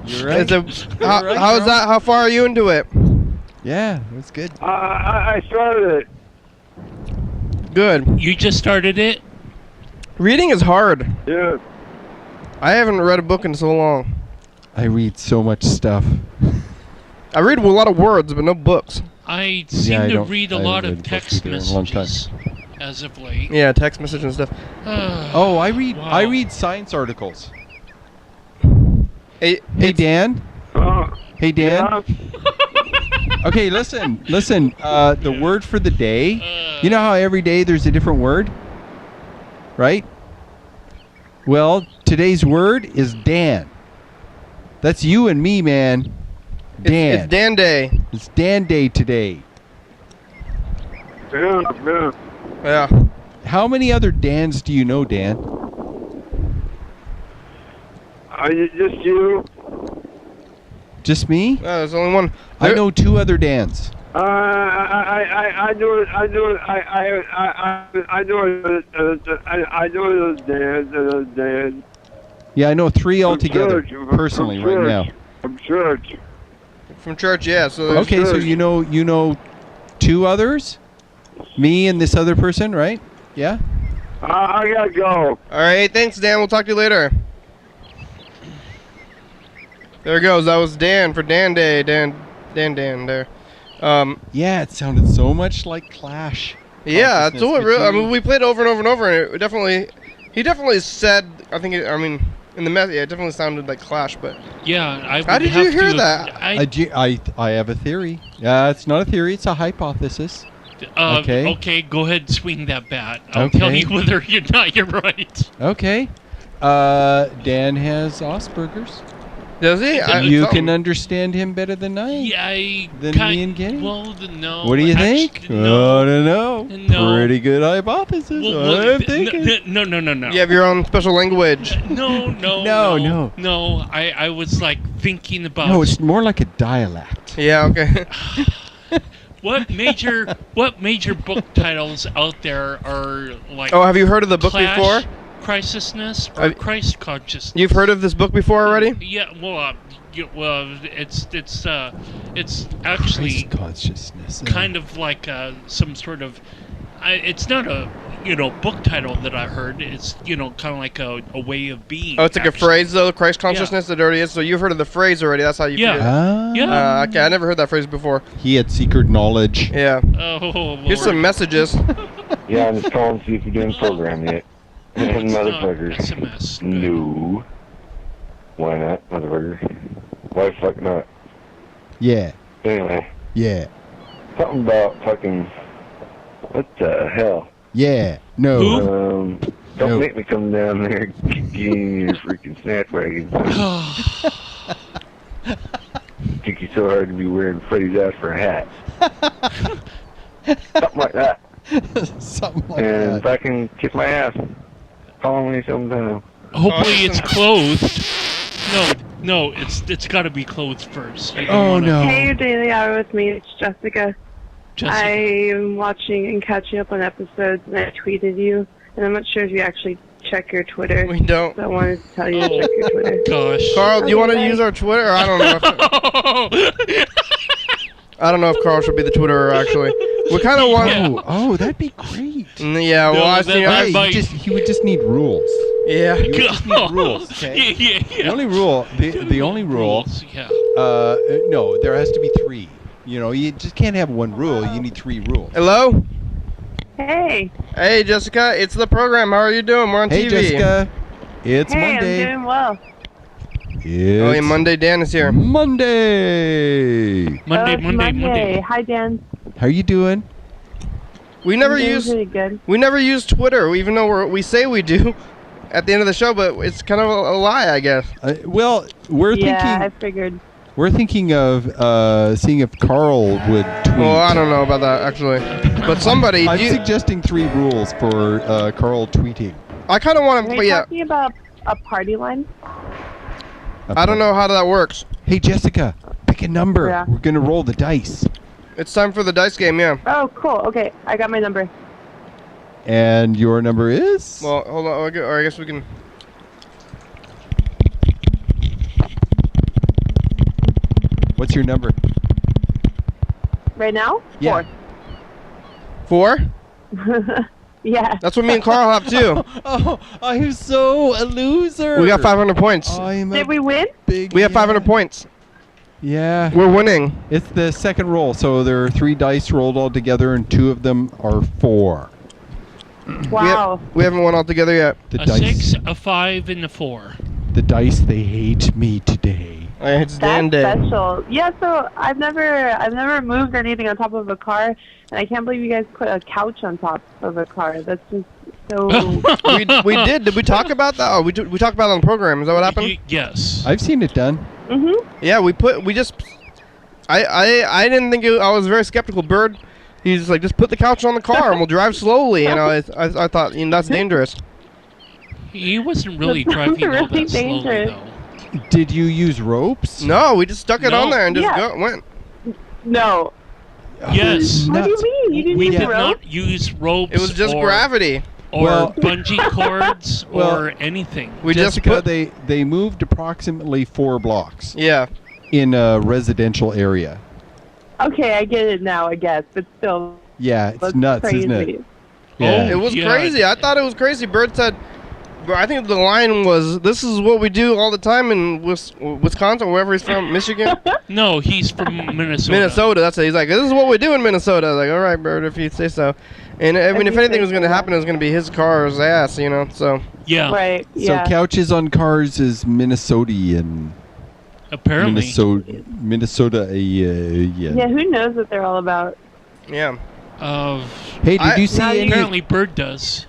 [SPEAKER 1] You're right.
[SPEAKER 3] It's a, how,
[SPEAKER 1] You're right,
[SPEAKER 3] how's
[SPEAKER 1] Carl.
[SPEAKER 3] that? How far are you into it?
[SPEAKER 1] Yeah, that's good.
[SPEAKER 4] I started it.
[SPEAKER 3] Good.
[SPEAKER 2] You just started it?
[SPEAKER 3] Reading is hard.
[SPEAKER 4] Yeah.
[SPEAKER 3] I haven't read a book in so long.
[SPEAKER 1] I read so much stuff.
[SPEAKER 3] I read a lot of words, but no books.
[SPEAKER 2] I seem
[SPEAKER 1] I
[SPEAKER 2] to
[SPEAKER 1] don't-
[SPEAKER 2] read a
[SPEAKER 1] I
[SPEAKER 2] lot
[SPEAKER 1] haven't
[SPEAKER 2] of
[SPEAKER 1] read books
[SPEAKER 2] text
[SPEAKER 1] either in a long time.
[SPEAKER 2] messages as of late.
[SPEAKER 3] Yeah, text message and stuff.
[SPEAKER 1] Oh, I read
[SPEAKER 2] Wow.
[SPEAKER 1] I read science articles.
[SPEAKER 3] Hey,
[SPEAKER 1] Hey Dan.
[SPEAKER 4] Uh,
[SPEAKER 1] Hey Dan.
[SPEAKER 4] yeah.
[SPEAKER 1] Okay, listen. The word for the day. You know how every day there's a different word? Right? Well, today's word is Dan. That's you and me, man. Dan.
[SPEAKER 3] It's Dan Day.
[SPEAKER 1] It's Dan Day today.
[SPEAKER 4] Yeah.
[SPEAKER 3] Yeah.
[SPEAKER 1] How many other Dans do you know, Dan?
[SPEAKER 4] Just you.
[SPEAKER 1] Just me?
[SPEAKER 3] There's only one.
[SPEAKER 1] I know 2 other Dans.
[SPEAKER 4] I do it. I do it. I do it. Dan.
[SPEAKER 1] Yeah, I know 3
[SPEAKER 4] From
[SPEAKER 1] altogether,
[SPEAKER 4] church,
[SPEAKER 1] personally,
[SPEAKER 4] from
[SPEAKER 1] right now.
[SPEAKER 4] church, From church.
[SPEAKER 3] From church, yeah. So there's
[SPEAKER 1] Okay, so
[SPEAKER 4] church.
[SPEAKER 1] you know 2 others? Me and this other person, right? Yeah?
[SPEAKER 4] I gotta go.
[SPEAKER 3] All right, thanks, Dan. We'll talk to you later. There it goes. That was Dan for Dan Day. Dan there.
[SPEAKER 1] Yeah, it sounded so much like Clash.
[SPEAKER 3] Yeah, it's all real. I
[SPEAKER 1] between-
[SPEAKER 3] mean, we played over and over and over, and it definitely, he definitely said. I think. I mean, in the message, yeah, it definitely sounded like Clash, but
[SPEAKER 2] Yeah, I would
[SPEAKER 3] How did
[SPEAKER 2] have
[SPEAKER 3] you hear
[SPEAKER 2] to-
[SPEAKER 3] that?
[SPEAKER 1] I have a theory. It's not a theory, it's a hypothesis. Okay.
[SPEAKER 2] Okay, go ahead and swing that bat. I'll tell
[SPEAKER 1] Okay.
[SPEAKER 2] you whether you're right.
[SPEAKER 1] Okay. Dan has Asperger's.
[SPEAKER 3] does he?
[SPEAKER 1] You can understand him better than I.
[SPEAKER 2] Yeah,
[SPEAKER 1] Than me and Kenny?
[SPEAKER 2] Well, no.
[SPEAKER 1] What do you think?
[SPEAKER 2] No.
[SPEAKER 1] I don't know.
[SPEAKER 2] No.
[SPEAKER 1] Pretty good hypothesis.
[SPEAKER 2] Well,
[SPEAKER 1] I'm thinking.
[SPEAKER 2] no.
[SPEAKER 3] You have your own special language.
[SPEAKER 2] No. I was like thinking about
[SPEAKER 1] No, it's more like a dialect.
[SPEAKER 3] Yeah. Okay.
[SPEAKER 2] what major book titles out there are like.
[SPEAKER 3] Oh, have you heard of the book
[SPEAKER 2] Clash,
[SPEAKER 3] before?
[SPEAKER 2] Crisisness or
[SPEAKER 3] Have-
[SPEAKER 2] Christ consciousness.
[SPEAKER 3] You've heard of this book before already?
[SPEAKER 2] Yeah, well, it's actually
[SPEAKER 1] Christ consciousness.
[SPEAKER 2] kind of like some sort of. It's not a book title that I heard. It's kind of like a way of being.
[SPEAKER 3] Oh, it's like a
[SPEAKER 2] actually.
[SPEAKER 3] phrase though. Christ consciousness. It already is. So you've heard of the phrase already. That's how you.
[SPEAKER 2] Yeah.
[SPEAKER 3] feel it.
[SPEAKER 1] Ah.
[SPEAKER 3] Okay, I never heard that phrase before.
[SPEAKER 1] He had secret knowledge.
[SPEAKER 3] Yeah.
[SPEAKER 2] Oh, Lord.
[SPEAKER 3] Here's some messages.
[SPEAKER 5] Yeah, I'm just calling to see if you're doing program yet. And
[SPEAKER 2] It's not
[SPEAKER 5] motherfuckers.
[SPEAKER 2] SMS.
[SPEAKER 5] No. Why not, motherfucker? Why the fuck not?
[SPEAKER 1] Yeah.
[SPEAKER 5] Anyway,
[SPEAKER 1] Yeah.
[SPEAKER 5] something about fucking. What the hell?
[SPEAKER 1] Yeah. No.
[SPEAKER 2] Who?
[SPEAKER 5] Don't
[SPEAKER 1] No.
[SPEAKER 5] make me come down there and get in your freaking snatch wagon. Think you're so hard to be wearing Freddy's ass for a hat. Something like that.
[SPEAKER 1] Something like
[SPEAKER 5] And
[SPEAKER 1] that.
[SPEAKER 5] if I can kiss my ass, call me sometime.
[SPEAKER 2] Hopefully it's clothed. No, it's got to be clothed first. You don't
[SPEAKER 1] Oh,
[SPEAKER 2] wanna-
[SPEAKER 1] no.
[SPEAKER 6] Hey, your daily hour with me. It's Jessica.
[SPEAKER 2] Jessica.
[SPEAKER 6] I'm watching and catching up on episodes, and I tweeted you. And I'm not sure if you actually check your Twitter.
[SPEAKER 3] We don't.
[SPEAKER 6] So I wanted to tell you to check your Twitter.
[SPEAKER 2] Gosh.
[SPEAKER 3] Carl, do you want to
[SPEAKER 6] Okay,
[SPEAKER 3] use our Twitter? I don't know. I don't know if Carl should be the Twitterer. Actually, we kind of want.
[SPEAKER 2] Yeah.
[SPEAKER 1] Oh, that'd be great.
[SPEAKER 3] Yeah. Well,
[SPEAKER 2] No,
[SPEAKER 3] I
[SPEAKER 2] that
[SPEAKER 3] see.
[SPEAKER 2] might-
[SPEAKER 1] Hey, he would just need rules.
[SPEAKER 3] Yeah.
[SPEAKER 1] You just need rules, okay?
[SPEAKER 2] Yeah.
[SPEAKER 1] The only rule, the only rule,
[SPEAKER 2] Rules, yeah.
[SPEAKER 1] no, there has to be 3. You just can't have 1 rule. You need 3 rules.
[SPEAKER 3] Hello.
[SPEAKER 6] Hey.
[SPEAKER 3] Hey, Jessica. It's the program. How are you doing? We're on
[SPEAKER 1] Hey,
[SPEAKER 3] TV.
[SPEAKER 1] Jessica. It's
[SPEAKER 6] Hey,
[SPEAKER 1] Monday.
[SPEAKER 6] I'm doing well.
[SPEAKER 1] It's
[SPEAKER 3] Oh, yeah, Monday. Dan is here.
[SPEAKER 1] Monday.
[SPEAKER 2] Monday.
[SPEAKER 6] Hi, Dan.
[SPEAKER 1] How you doing?
[SPEAKER 3] We never
[SPEAKER 6] I'm doing
[SPEAKER 3] use.
[SPEAKER 6] pretty good.
[SPEAKER 3] We never use Twitter, even though we say we do. at the end of the show, but it's kind of a lie, I guess.
[SPEAKER 1] Well, we're
[SPEAKER 6] I figured.
[SPEAKER 1] thinking of seeing if Carl would tweet.
[SPEAKER 3] Well, I don't know about that actually, but somebody.
[SPEAKER 1] I'm suggesting 3 rules for Carl tweeting.
[SPEAKER 3] I kind of want
[SPEAKER 6] Are
[SPEAKER 3] to,
[SPEAKER 6] you
[SPEAKER 3] but yeah,
[SPEAKER 6] talking about a party line?
[SPEAKER 3] I don't know how that works.
[SPEAKER 1] Hey, Jessica, pick a number.
[SPEAKER 6] Yeah.
[SPEAKER 1] We're gonna roll the dice.
[SPEAKER 3] It's time for the dice game, yeah.
[SPEAKER 6] Oh, cool. Okay, I got my number.
[SPEAKER 1] And your number is?
[SPEAKER 3] Well, hold on, or I guess we can.
[SPEAKER 1] What's your number?
[SPEAKER 6] Right now?
[SPEAKER 1] Yeah.
[SPEAKER 3] 4?
[SPEAKER 6] 4. Yeah.
[SPEAKER 3] That's what me and Carl have too.
[SPEAKER 1] Oh, I'm so a loser.
[SPEAKER 3] We got 500 points.
[SPEAKER 6] Did we win?
[SPEAKER 3] We have 500 points.
[SPEAKER 1] Yeah.
[SPEAKER 3] We're winning.
[SPEAKER 1] It's the second roll, so there are 3 dice rolled all together, and 2 of them are 4.
[SPEAKER 6] Wow.
[SPEAKER 3] We haven't won all together yet.
[SPEAKER 1] The
[SPEAKER 2] A
[SPEAKER 1] dice.
[SPEAKER 2] 6, a 5, and a 4.
[SPEAKER 1] The dice. They hate me today.
[SPEAKER 3] It's Dan
[SPEAKER 6] That's
[SPEAKER 3] Day.
[SPEAKER 6] special. Yeah, so I've never moved anything on top of a car, and I can't believe you guys put a couch on top of a car. That's just so.
[SPEAKER 3] we did. Did we talk about that? Oh, we talked about it on the program. Is that what happened?
[SPEAKER 2] Yes.
[SPEAKER 1] I've seen it done.
[SPEAKER 3] Yeah, I didn't think I was very skeptical. Bird, he's like, just put the couch on the car and we'll drive slowly. You know, I thought, that's dangerous.
[SPEAKER 2] He wasn't really driving all
[SPEAKER 6] really
[SPEAKER 2] that slowly,
[SPEAKER 6] dangerous.
[SPEAKER 2] though.
[SPEAKER 1] Did you use ropes?
[SPEAKER 3] No, we just stuck it
[SPEAKER 2] No.
[SPEAKER 3] on there and just
[SPEAKER 6] Yeah.
[SPEAKER 3] went.
[SPEAKER 6] No.
[SPEAKER 2] Yes.
[SPEAKER 6] What do you mean? You didn't
[SPEAKER 2] We
[SPEAKER 6] use
[SPEAKER 2] did
[SPEAKER 6] rope?
[SPEAKER 2] not use ropes.
[SPEAKER 3] It was just
[SPEAKER 2] or,
[SPEAKER 3] gravity.
[SPEAKER 2] Or
[SPEAKER 1] Well-
[SPEAKER 2] bungee cords
[SPEAKER 1] Well,
[SPEAKER 2] or anything.
[SPEAKER 3] We
[SPEAKER 1] Jessica,
[SPEAKER 3] just put.
[SPEAKER 1] they moved approximately 4 blocks
[SPEAKER 3] Yeah.
[SPEAKER 1] in a residential area.
[SPEAKER 6] Okay, I get it now, I guess, but still.
[SPEAKER 1] Yeah, it's
[SPEAKER 6] That's
[SPEAKER 1] nuts,
[SPEAKER 6] crazy.
[SPEAKER 1] isn't it? Yeah.
[SPEAKER 3] It was
[SPEAKER 2] Yeah.
[SPEAKER 3] crazy. I thought it was crazy. Bird said, but I think the line was, "This is what we do all the time in Wisconsin, wherever he's from, Michigan,
[SPEAKER 2] No, he's from Minnesota.
[SPEAKER 3] Minnesota." That's it. He's like, "This is what we do in Minnesota." I was like, "All right, Bird, if you say so." And I mean, if anything was going to happen, it was going to be his car's ass, you know. So
[SPEAKER 2] Yeah,
[SPEAKER 6] Right, yeah.
[SPEAKER 1] So couches on cars is Minnesotian.
[SPEAKER 2] apparently.
[SPEAKER 1] Minnesota. Yeah.
[SPEAKER 6] Yeah, who knows what they're all about?
[SPEAKER 3] yeah,
[SPEAKER 1] Hey, did you see
[SPEAKER 6] Now you-
[SPEAKER 1] any?
[SPEAKER 2] Apparently, Bird does.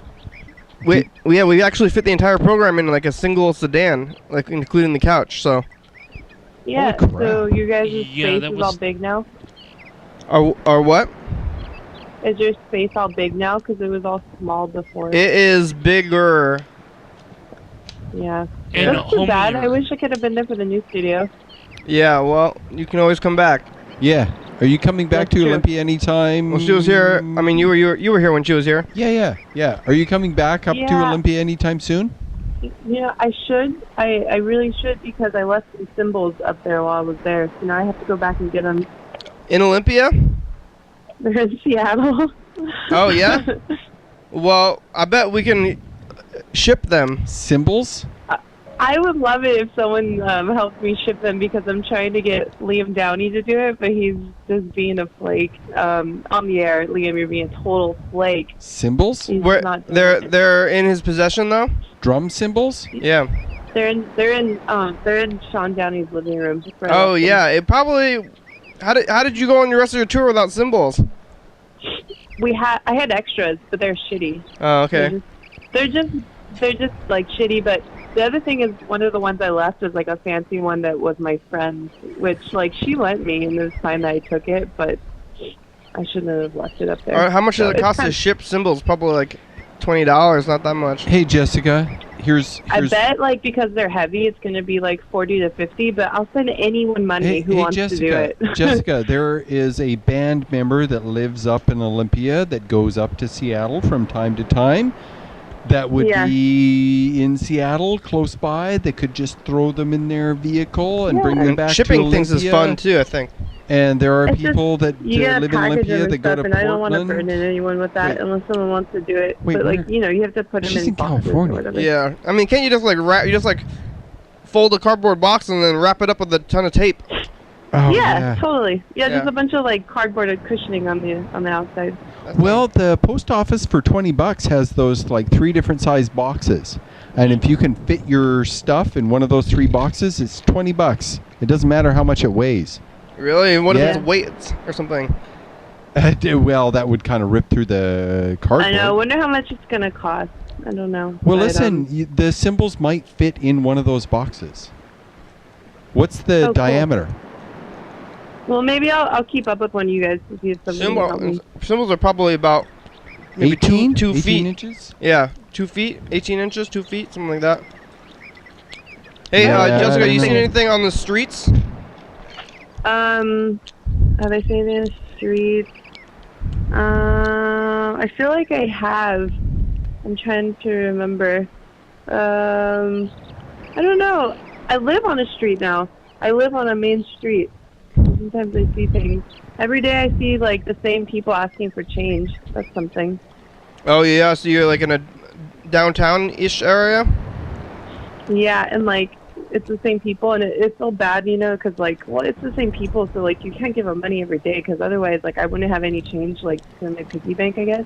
[SPEAKER 3] we actually fit the entire program in like a single sedan, like including the couch. So,
[SPEAKER 6] Yeah,
[SPEAKER 1] crap.
[SPEAKER 6] so you guys'
[SPEAKER 2] Yeah,
[SPEAKER 6] space
[SPEAKER 2] that
[SPEAKER 6] is
[SPEAKER 2] was-
[SPEAKER 6] all big now?
[SPEAKER 3] or what?
[SPEAKER 6] Is your space all big now? Because it was all small before.
[SPEAKER 3] It is bigger.
[SPEAKER 6] Yeah.
[SPEAKER 2] And
[SPEAKER 6] That's too bad. I
[SPEAKER 2] homier.
[SPEAKER 6] wish I could have been there for the new studio.
[SPEAKER 3] Yeah, well, you can always come back.
[SPEAKER 1] Yeah. Are you coming back
[SPEAKER 6] That's
[SPEAKER 1] to
[SPEAKER 6] true.
[SPEAKER 1] Olympia anytime?
[SPEAKER 3] Well, she was here. I mean, you were here when she was here.
[SPEAKER 1] Yeah. Are you coming back up to
[SPEAKER 6] Yeah.
[SPEAKER 1] Olympia anytime soon?
[SPEAKER 6] You know, I should. I really should because I left some symbols up there while I was there. So now I have to go back and get them.
[SPEAKER 3] In Olympia?
[SPEAKER 6] They're in Seattle.
[SPEAKER 3] Oh, yeah? Well, I bet we can ship them.
[SPEAKER 1] Symbols?
[SPEAKER 6] I would love it if someone helped me ship them because I'm trying to get Liam Downey to do it, but he's just being a flake. On the air, Liam, you're being a total flake.
[SPEAKER 1] Symbols?
[SPEAKER 6] He's
[SPEAKER 3] Where
[SPEAKER 6] not doing it.
[SPEAKER 3] they're in his possession though?
[SPEAKER 1] Drum symbols?
[SPEAKER 3] Yeah.
[SPEAKER 6] They're in Sean Downey's living room. Just right
[SPEAKER 3] Oh
[SPEAKER 6] up
[SPEAKER 3] yeah. It probably. How did you go on your rest of your tour without symbols?
[SPEAKER 6] I had extras, but they're shitty.
[SPEAKER 3] Oh okay.
[SPEAKER 6] They're just like shitty. But the other thing is, one of the ones I left was like a fancy one that was my friend's, which like she lent me, and it was fine that I took it, but I shouldn't have left it up there.
[SPEAKER 3] How much does
[SPEAKER 6] So
[SPEAKER 3] it
[SPEAKER 6] it's
[SPEAKER 3] cost
[SPEAKER 6] kind
[SPEAKER 3] to
[SPEAKER 6] of-
[SPEAKER 3] ship symbols? Probably like $20. Not that much.
[SPEAKER 1] Hey, Jessica. Here's
[SPEAKER 6] I bet like because they're heavy, it's gonna be like 40 to 50. But I'll send anyone money who wants
[SPEAKER 1] Jessica,
[SPEAKER 6] to do it.
[SPEAKER 1] Jessica, there is a band member that lives up in Olympia that goes up to Seattle from time to time. That would
[SPEAKER 6] Yeah.
[SPEAKER 1] be in Seattle, close by. They could just throw them in their vehicle and bring them
[SPEAKER 3] And
[SPEAKER 1] back
[SPEAKER 3] shipping
[SPEAKER 1] to
[SPEAKER 3] things is
[SPEAKER 1] Olympia.
[SPEAKER 3] fun too. I think.
[SPEAKER 1] And there are
[SPEAKER 6] It's just-
[SPEAKER 1] people that
[SPEAKER 6] You gotta
[SPEAKER 1] live in
[SPEAKER 6] package
[SPEAKER 1] Olympia
[SPEAKER 6] them
[SPEAKER 1] that
[SPEAKER 6] and
[SPEAKER 1] go
[SPEAKER 6] stuff,
[SPEAKER 1] to
[SPEAKER 6] and I don't want to
[SPEAKER 1] Portland.
[SPEAKER 6] burden anyone with that
[SPEAKER 1] Wait.
[SPEAKER 6] unless someone wants to do it.
[SPEAKER 1] Wait,
[SPEAKER 6] but like
[SPEAKER 1] where?
[SPEAKER 6] you have to put them
[SPEAKER 1] She's
[SPEAKER 6] in
[SPEAKER 1] in
[SPEAKER 6] boxes
[SPEAKER 1] California.
[SPEAKER 6] or whatever.
[SPEAKER 3] Yeah. I mean, can't you just like wrap? You just like fold a cardboard box and then wrap it up with a ton of tape.
[SPEAKER 1] Oh,
[SPEAKER 6] yeah, totally. Yeah,
[SPEAKER 3] Yeah.
[SPEAKER 6] just a bunch of like cardboard cushioning on the outside.
[SPEAKER 1] Well, the post office for $20 has those like 3 different size boxes, and if you can fit your stuff in one of those 3 boxes, it's $20. It doesn't matter how much it weighs.
[SPEAKER 3] Really? What
[SPEAKER 1] Yeah.
[SPEAKER 3] if it's weights or something?
[SPEAKER 1] Well, that would kind of rip through the cardboard.
[SPEAKER 6] I know. I wonder how much it's gonna cost. I don't know.
[SPEAKER 1] Well,
[SPEAKER 6] But,
[SPEAKER 1] listen, the symbols might fit in one of those boxes. What's the
[SPEAKER 6] Oh, cool.
[SPEAKER 1] diameter?
[SPEAKER 6] Well, maybe I'll keep up with one of you guys to see if somebody can help me.
[SPEAKER 3] Symbols are probably about maybe
[SPEAKER 1] 18?
[SPEAKER 3] 2
[SPEAKER 1] 18
[SPEAKER 3] feet.
[SPEAKER 1] inches?
[SPEAKER 3] Yeah, 2 feet, 18 inches, 2 feet, something like that. Hey,
[SPEAKER 1] Yeah, I
[SPEAKER 3] Jessica,
[SPEAKER 1] don't
[SPEAKER 3] you seen
[SPEAKER 1] know.
[SPEAKER 3] anything on the streets?
[SPEAKER 6] Have I seen it in the streets? I feel like I have. I'm trying to remember. I don't know. I live on a street now. I live on a main street. Sometimes I see things. Every day I see like the same people asking for change. That's something.
[SPEAKER 3] Oh yeah, so you're like in a downtown-ish area?
[SPEAKER 6] Yeah, and like it's the same people, and it's so bad, you know, because like, well, it's the same people, so like you can't give them money every day, because otherwise, like, I wouldn't have any change, like, to my piggy bank, I guess,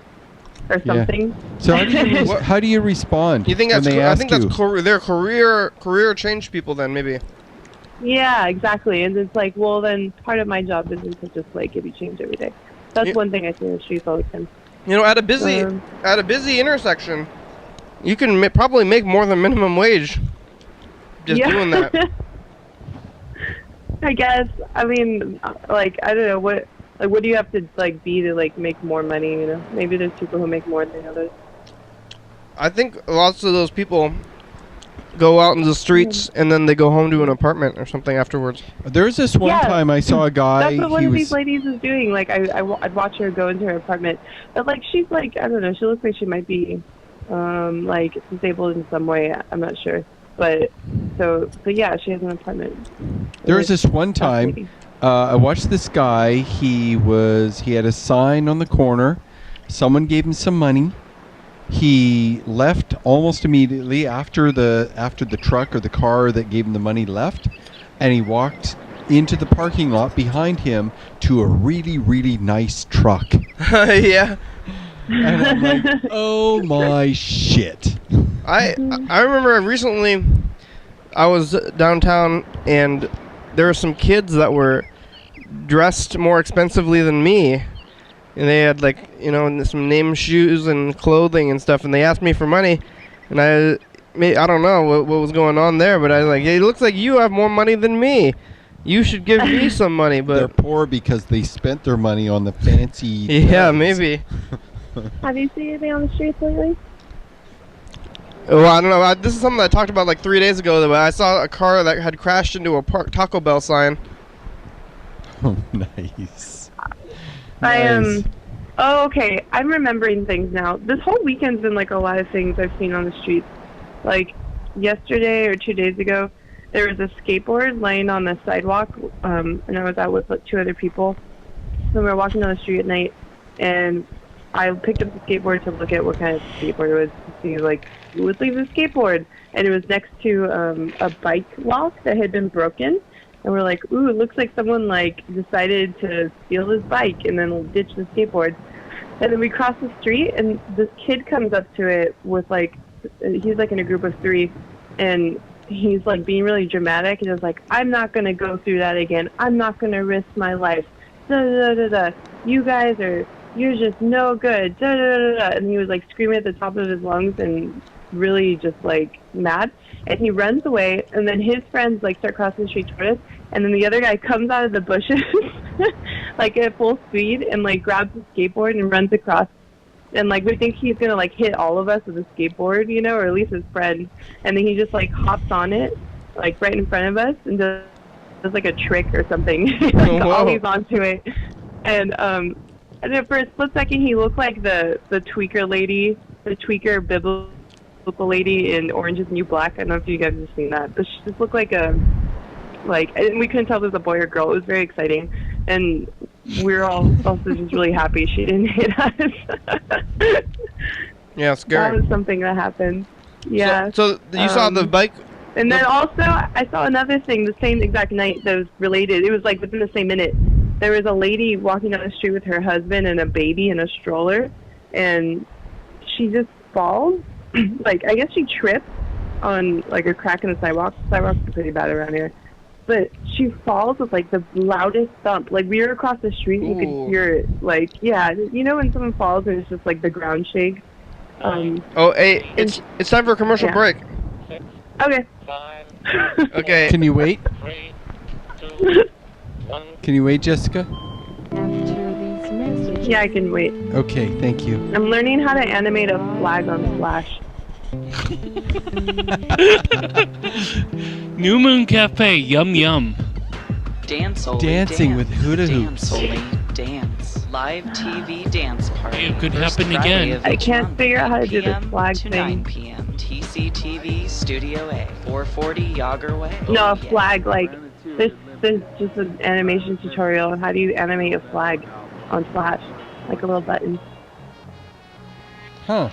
[SPEAKER 6] or
[SPEAKER 1] Yeah.
[SPEAKER 6] something.
[SPEAKER 1] So how do you respond?
[SPEAKER 3] You think
[SPEAKER 1] when
[SPEAKER 3] that's?
[SPEAKER 1] they
[SPEAKER 3] I
[SPEAKER 1] ask
[SPEAKER 3] think
[SPEAKER 1] you?
[SPEAKER 3] that's they're career change people then maybe.
[SPEAKER 6] Yeah, exactly, and it's like, well, then part of my job isn't to just like give you change every day. That's
[SPEAKER 3] Yeah.
[SPEAKER 6] one thing I see in the streets all the time.
[SPEAKER 3] You know, at a busy intersection, you can probably make more than minimum wage just doing that.
[SPEAKER 6] I guess. I mean, like, I don't know what do you have to like be to like make more money? You know, maybe there's people who make more than others.
[SPEAKER 3] I think lots of those people go out in the streets and then they go home to an apartment or something afterwards.
[SPEAKER 1] There's this one
[SPEAKER 6] Yeah.
[SPEAKER 1] time I saw a guy.
[SPEAKER 6] That's what one
[SPEAKER 1] he
[SPEAKER 6] of
[SPEAKER 1] was
[SPEAKER 6] these ladies is doing. Like, I'd watch her go into her apartment, but like she's like, I don't know, she looks like she might be, like disabled in some way. I'm not sure, but yeah, she has an apartment.
[SPEAKER 1] There was this one time I watched this guy. He had a sign on the corner. Someone gave him some money. He left almost immediately after the truck or the car that gave him the money left, and he walked into the parking lot behind him to a really, really nice truck.
[SPEAKER 3] Yeah.
[SPEAKER 1] And I'm like, oh my shit.
[SPEAKER 3] I remember recently I was downtown and there were some kids that were dressed more expensively than me. And they had like, you know, some name shoes and clothing and stuff, and they asked me for money, and I don't know what was going on there, but I was like, hey, it looks like you have more money than me. You should give me some money, but
[SPEAKER 1] They're poor because they spent their money on the fancy.
[SPEAKER 3] yeah,
[SPEAKER 1] things.
[SPEAKER 3] maybe.
[SPEAKER 6] Have you seen anything on the streets lately?
[SPEAKER 3] Well, I don't know. This is something I talked about like 3 days ago. But I saw a car that had crashed into a Taco Bell sign.
[SPEAKER 1] Oh, nice.
[SPEAKER 6] Oh, okay. I'm remembering things now. This whole weekend's been like a lot of things I've seen on the streets. Like yesterday or 2 days ago, there was a skateboard laying on the sidewalk, and I was out with like 2 other people. So we were walking down the street at night, and I picked up the skateboard to look at what kind of skateboard it was to see like who would leave the skateboard, and it was next to a bike lock that had been broken. And we're like, ooh, it looks like someone like decided to steal this bike and then ditch the skateboard. And then we cross the street, and this kid comes up to it with like, he's like in a group of 3, and he's like being really dramatic, and is like, I'm not gonna go through that again. I'm not gonna risk my life. Da da da da. You guys you're just no good. Da da da da. And he was like screaming at the top of his lungs and really just like mad. And he runs away, and then his friends like start crossing the street toward us, and then the other guy comes out of the bushes like at full speed and like grabs the skateboard and runs across, and like we think he's gonna like hit all of us with a skateboard, you know, or at least his friend, and then he just like hops on it like right in front of us and does like a trick or something. Like ollies onto it, and then for a split second he looked like the tweaker lady, the tweaker biblical lady in Orange Is the New Black. I don't know if you guys have seen that, but she just looked like and we couldn't tell if it was a boy or girl. It was very exciting, and we were all also just really happy she didn't hit us.
[SPEAKER 3] Yeah, scary.
[SPEAKER 6] That was something that happened. Yeah.
[SPEAKER 3] So you saw the bike?
[SPEAKER 6] And then also I saw another thing the same exact night that was related. It was like within the same minute. There was a lady walking down the street with her husband and a baby in a stroller, and she just falls. Like, I guess she tripped on like a crack in the sidewalk. Sidewalks are pretty bad around here. But she falls with like the loudest thump. Like, we were across the street, you could hear it. Like, yeah, you know when someone falls and it's just like the ground shakes?
[SPEAKER 3] Oh, hey, it's time for a commercial
[SPEAKER 6] Yeah.
[SPEAKER 3] break.
[SPEAKER 6] Okay.
[SPEAKER 3] Okay.
[SPEAKER 1] Can you wait? Can you wait, Jessica?
[SPEAKER 6] Yeah, I can wait.
[SPEAKER 1] Okay, thank you.
[SPEAKER 6] I'm learning how to animate a flag on Flash.
[SPEAKER 2] New Moon Cafe, yum yum.
[SPEAKER 7] Dance only
[SPEAKER 1] Dancing with Huda
[SPEAKER 7] Dance
[SPEAKER 1] Hoops.
[SPEAKER 7] only dance. Live TV dance party.
[SPEAKER 2] Hey, it could
[SPEAKER 7] First
[SPEAKER 2] happen
[SPEAKER 7] Friday
[SPEAKER 2] again.
[SPEAKER 7] of
[SPEAKER 6] I
[SPEAKER 7] each
[SPEAKER 6] can't
[SPEAKER 7] month,
[SPEAKER 6] figure out how to do this
[SPEAKER 7] 8
[SPEAKER 6] flag
[SPEAKER 7] to
[SPEAKER 6] thing.
[SPEAKER 7] 9 p.m. TCTV Studio A, 440 Yager Way.
[SPEAKER 6] No,
[SPEAKER 7] Oh,
[SPEAKER 6] a
[SPEAKER 7] yeah.
[SPEAKER 6] flag, like, this is just an animation tutorial on how do you animate a flag on Flash. Like a little button.
[SPEAKER 1] Huh.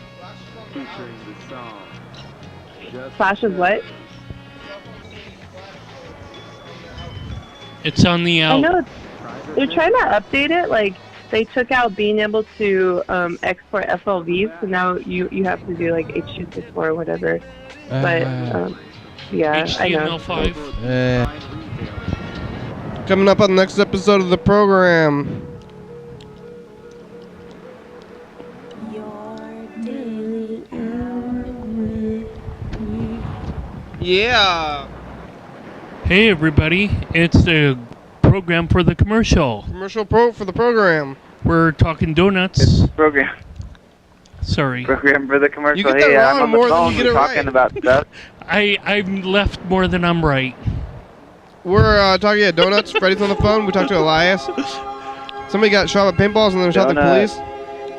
[SPEAKER 6] Flash is what?
[SPEAKER 2] It's on the
[SPEAKER 6] I
[SPEAKER 2] out.
[SPEAKER 6] know they're trying to update it. Like they took out being able to export FLVs, so now you have to do like H.264 or whatever. But yeah, I know.
[SPEAKER 2] HTML5.
[SPEAKER 3] Coming up on the next episode of the program. Yeah.
[SPEAKER 2] Hey everybody, it's the program for the commercial.
[SPEAKER 3] Commercial pro for the program.
[SPEAKER 2] We're talking donuts.
[SPEAKER 8] Program
[SPEAKER 2] Sorry.
[SPEAKER 8] for the commercial.
[SPEAKER 3] You get that
[SPEAKER 8] Hey,
[SPEAKER 3] wrong
[SPEAKER 8] I'm on
[SPEAKER 3] more
[SPEAKER 8] the
[SPEAKER 3] than
[SPEAKER 8] phone.
[SPEAKER 3] you get
[SPEAKER 8] We're
[SPEAKER 3] it
[SPEAKER 8] talking
[SPEAKER 3] right.
[SPEAKER 8] about stuff.
[SPEAKER 2] I'm left more than I'm right.
[SPEAKER 3] We're talking at Donuts. Freddie's on the phone. We talked to Elias. Somebody got shot with paintballs and then shot the
[SPEAKER 8] Donut.
[SPEAKER 3] police.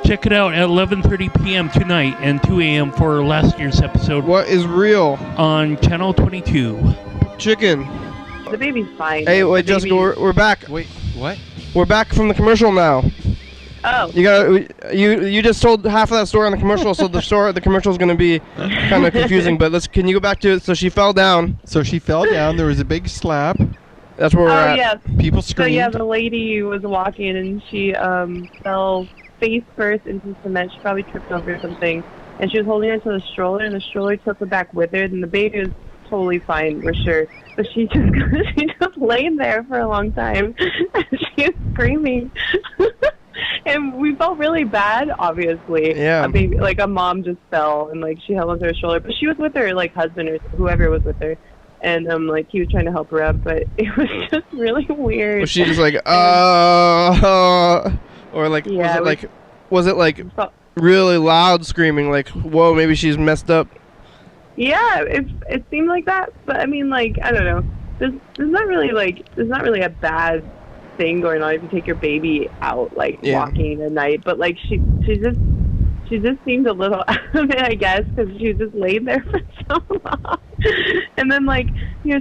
[SPEAKER 2] Check it out at 11:30 p.m. tonight and 2 a.m. for last year's episode
[SPEAKER 3] What is real?
[SPEAKER 2] on Channel 22.
[SPEAKER 3] Chicken.
[SPEAKER 6] The baby's fine.
[SPEAKER 3] Hey, wait,
[SPEAKER 6] The
[SPEAKER 3] Jessica,
[SPEAKER 6] baby-
[SPEAKER 3] we're back.
[SPEAKER 1] Wait, what?
[SPEAKER 3] We're back from the commercial now.
[SPEAKER 6] Oh.
[SPEAKER 3] You just told half of that story on the commercial, so the commercial is going to be kind of confusing. But can you go back to it? So she fell down.
[SPEAKER 1] So she fell down. There was a big slap.
[SPEAKER 3] That's where we're
[SPEAKER 6] Oh
[SPEAKER 3] at.
[SPEAKER 6] yeah.
[SPEAKER 1] People
[SPEAKER 6] So
[SPEAKER 1] screamed.
[SPEAKER 6] yeah, the lady was walking and she fell face first into cement. She probably tripped over something, and she was holding onto the stroller, and the stroller tilted back with her. And the baby was totally fine, for sure. But she just laid there for a long time. She was screaming, and we felt really bad. Obviously,
[SPEAKER 3] Yeah.
[SPEAKER 6] a baby, like a mom, just fell, and like she held onto her shoulder, but she was with her like husband or whoever was with her. And like he was trying to help her up, but it was just really weird.
[SPEAKER 3] Was she just like, or like,
[SPEAKER 6] Yeah,
[SPEAKER 3] was it like
[SPEAKER 6] But-
[SPEAKER 3] really loud screaming? Like, whoa, maybe she's messed up.
[SPEAKER 6] Yeah, it seemed like that, but I mean, like, I don't know. There's not really a bad thing going on if you take your baby out, like
[SPEAKER 3] Yeah.
[SPEAKER 6] walking at night. But like she just seemed a little out of it, I guess, because she just laid there for so long. And then like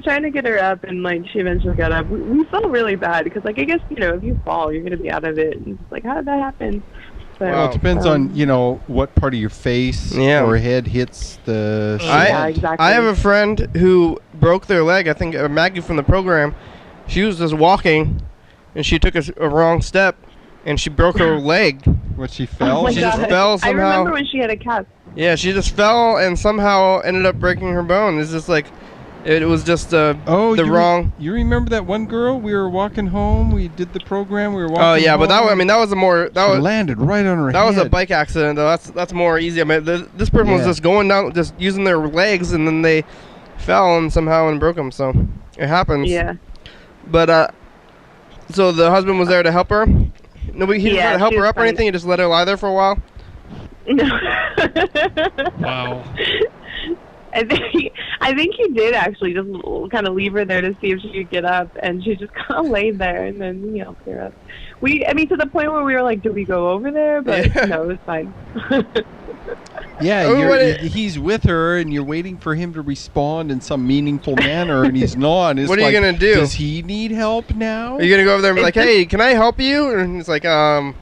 [SPEAKER 6] trying to get her up, and like she eventually got up. We felt really bad because like I guess if you fall, you're gonna be out of it. And it's like, how did that happen? So,
[SPEAKER 1] Well, it depends on what part of your face or head hits the.
[SPEAKER 6] Yeah, exactly.
[SPEAKER 3] I have a friend who broke their leg. I think Maggie from the program. She was just walking, and she took a wrong step, and she broke her leg.
[SPEAKER 1] What, she
[SPEAKER 6] Oh
[SPEAKER 1] fell?
[SPEAKER 6] my
[SPEAKER 3] She just
[SPEAKER 6] God.
[SPEAKER 3] fell
[SPEAKER 6] I
[SPEAKER 3] somehow.
[SPEAKER 6] remember when she had a cast.
[SPEAKER 3] Yeah, she just fell and somehow ended up breaking her bone. It's just like, it was just the wrong.
[SPEAKER 1] You remember that one girl? We were walking home. We did the program. We were walking.
[SPEAKER 3] Oh yeah, but
[SPEAKER 1] home.
[SPEAKER 3] that was a more
[SPEAKER 1] She landed right on her
[SPEAKER 3] That
[SPEAKER 1] head.
[SPEAKER 3] was a bike accident though. That's more easy. I mean, this person was
[SPEAKER 1] Yeah.
[SPEAKER 3] just going down, just using their legs, and then they fell and somehow broke them. So it happens.
[SPEAKER 6] Yeah.
[SPEAKER 3] But so the husband was there to help her. Nobody, he didn't try to help
[SPEAKER 6] she
[SPEAKER 3] her
[SPEAKER 6] was
[SPEAKER 3] up or
[SPEAKER 6] fine.
[SPEAKER 3] anything. He just let her lie there for a while.
[SPEAKER 2] Wow.
[SPEAKER 6] I think he did actually just kind of leave her there to see if she could get up, and she just kind of laid there, and then he helped her up. To the point where we were like, do we go over there? But no, it was fine.
[SPEAKER 1] Yeah,
[SPEAKER 3] Oh,
[SPEAKER 1] he's with her, and you're waiting for him to respond in some meaningful manner, and he's not. And it's
[SPEAKER 3] What are you
[SPEAKER 1] like,
[SPEAKER 3] gonna do?
[SPEAKER 1] Does he need help now?
[SPEAKER 3] Are you gonna go over there and be like, hey, can I help you? And he's like, are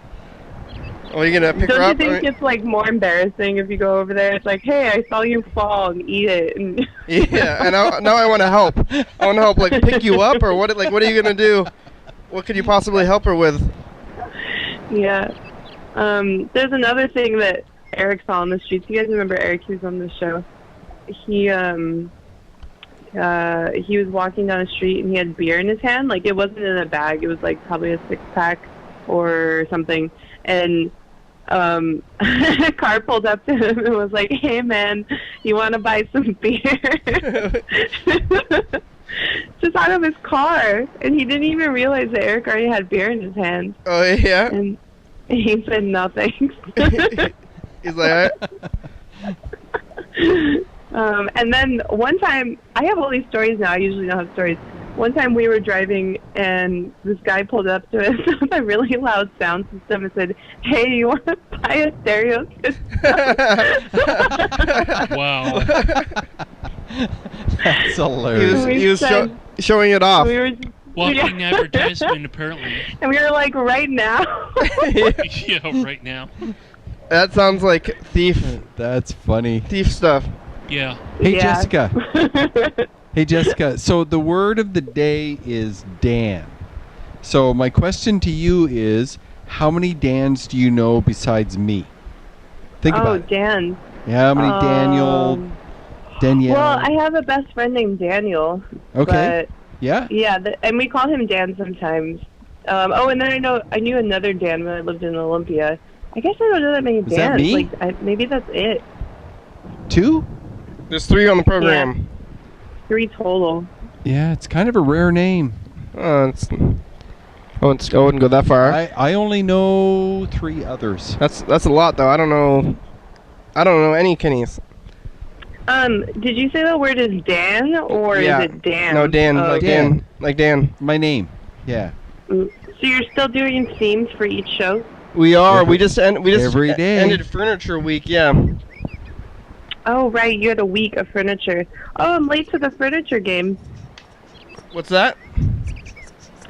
[SPEAKER 3] you gonna pick her
[SPEAKER 6] Don't
[SPEAKER 3] up?
[SPEAKER 6] you think it's like more embarrassing if you go over there? It's like, hey, I saw you fall and eat it. And
[SPEAKER 3] Yeah, and now I want to help. I want to help, like pick you up, or what? Like, what are you gonna do? What could you possibly help her with?
[SPEAKER 6] yeah. There's another thing that Eric saw on the streets. You guys remember Eric? He was on the show. He was walking down the street and he had beer in his hand. Like it wasn't in a bag. It was like probably a 6-pack or something. And a car pulled up to him and was like, "Hey man, you want to buy some beer?" Just out of his car, and he didn't even realize that Eric already had beer in his hand.
[SPEAKER 3] Oh yeah.
[SPEAKER 6] And he said no thanks.
[SPEAKER 3] He's like,
[SPEAKER 6] and then one time, I have all these stories now. I usually don't have stories. One time we were driving, and this guy pulled up to us with a really loud sound system and said, "Hey, you want to buy a stereo system?"
[SPEAKER 2] Wow.
[SPEAKER 1] That's hilarious.
[SPEAKER 3] he was showing it off.
[SPEAKER 6] We were,
[SPEAKER 2] Walking advertisement, apparently.
[SPEAKER 6] and we were like, right now?
[SPEAKER 2] Yeah, right now.
[SPEAKER 3] That sounds like
[SPEAKER 1] That's funny.
[SPEAKER 3] thief stuff.
[SPEAKER 2] Yeah.
[SPEAKER 1] Hey,
[SPEAKER 6] Yeah.
[SPEAKER 1] Jessica. Hey, Jessica. So the word of the day is Dan. So my question to you is, how many Dans do you know besides me? Think about it.
[SPEAKER 6] Dan.
[SPEAKER 1] Yeah, how many Daniel, Danielle?
[SPEAKER 6] Well, I have a best friend named Daniel.
[SPEAKER 1] Okay.
[SPEAKER 6] But
[SPEAKER 1] Yeah?
[SPEAKER 6] yeah, and we call him Dan sometimes. And then I knew another Dan when I lived in Olympia. I guess I don't know that many
[SPEAKER 1] Is
[SPEAKER 6] Dans.
[SPEAKER 1] that me?
[SPEAKER 6] Like, maybe that's it.
[SPEAKER 1] 2?
[SPEAKER 3] There's 3 on the program.
[SPEAKER 6] 3 total.
[SPEAKER 1] Yeah, it's kind of a rare name.
[SPEAKER 3] I wouldn't go that far.
[SPEAKER 1] I only know 3 others.
[SPEAKER 3] That's a lot though. I don't know any Kennys.
[SPEAKER 6] Did you say the word is Dan or
[SPEAKER 3] Yeah.
[SPEAKER 6] is it Dan?
[SPEAKER 3] No, Dan,
[SPEAKER 6] Oh,
[SPEAKER 3] like
[SPEAKER 6] okay.
[SPEAKER 3] Dan, like Dan.
[SPEAKER 1] My name. Yeah.
[SPEAKER 6] So you're still doing themes for each show?
[SPEAKER 3] We are.
[SPEAKER 1] Every-
[SPEAKER 3] we just
[SPEAKER 1] every day.
[SPEAKER 3] ended Furniture Week. Yeah.
[SPEAKER 6] Oh, right. You had a week of furniture. Oh, I'm late to the furniture game.
[SPEAKER 3] What's that?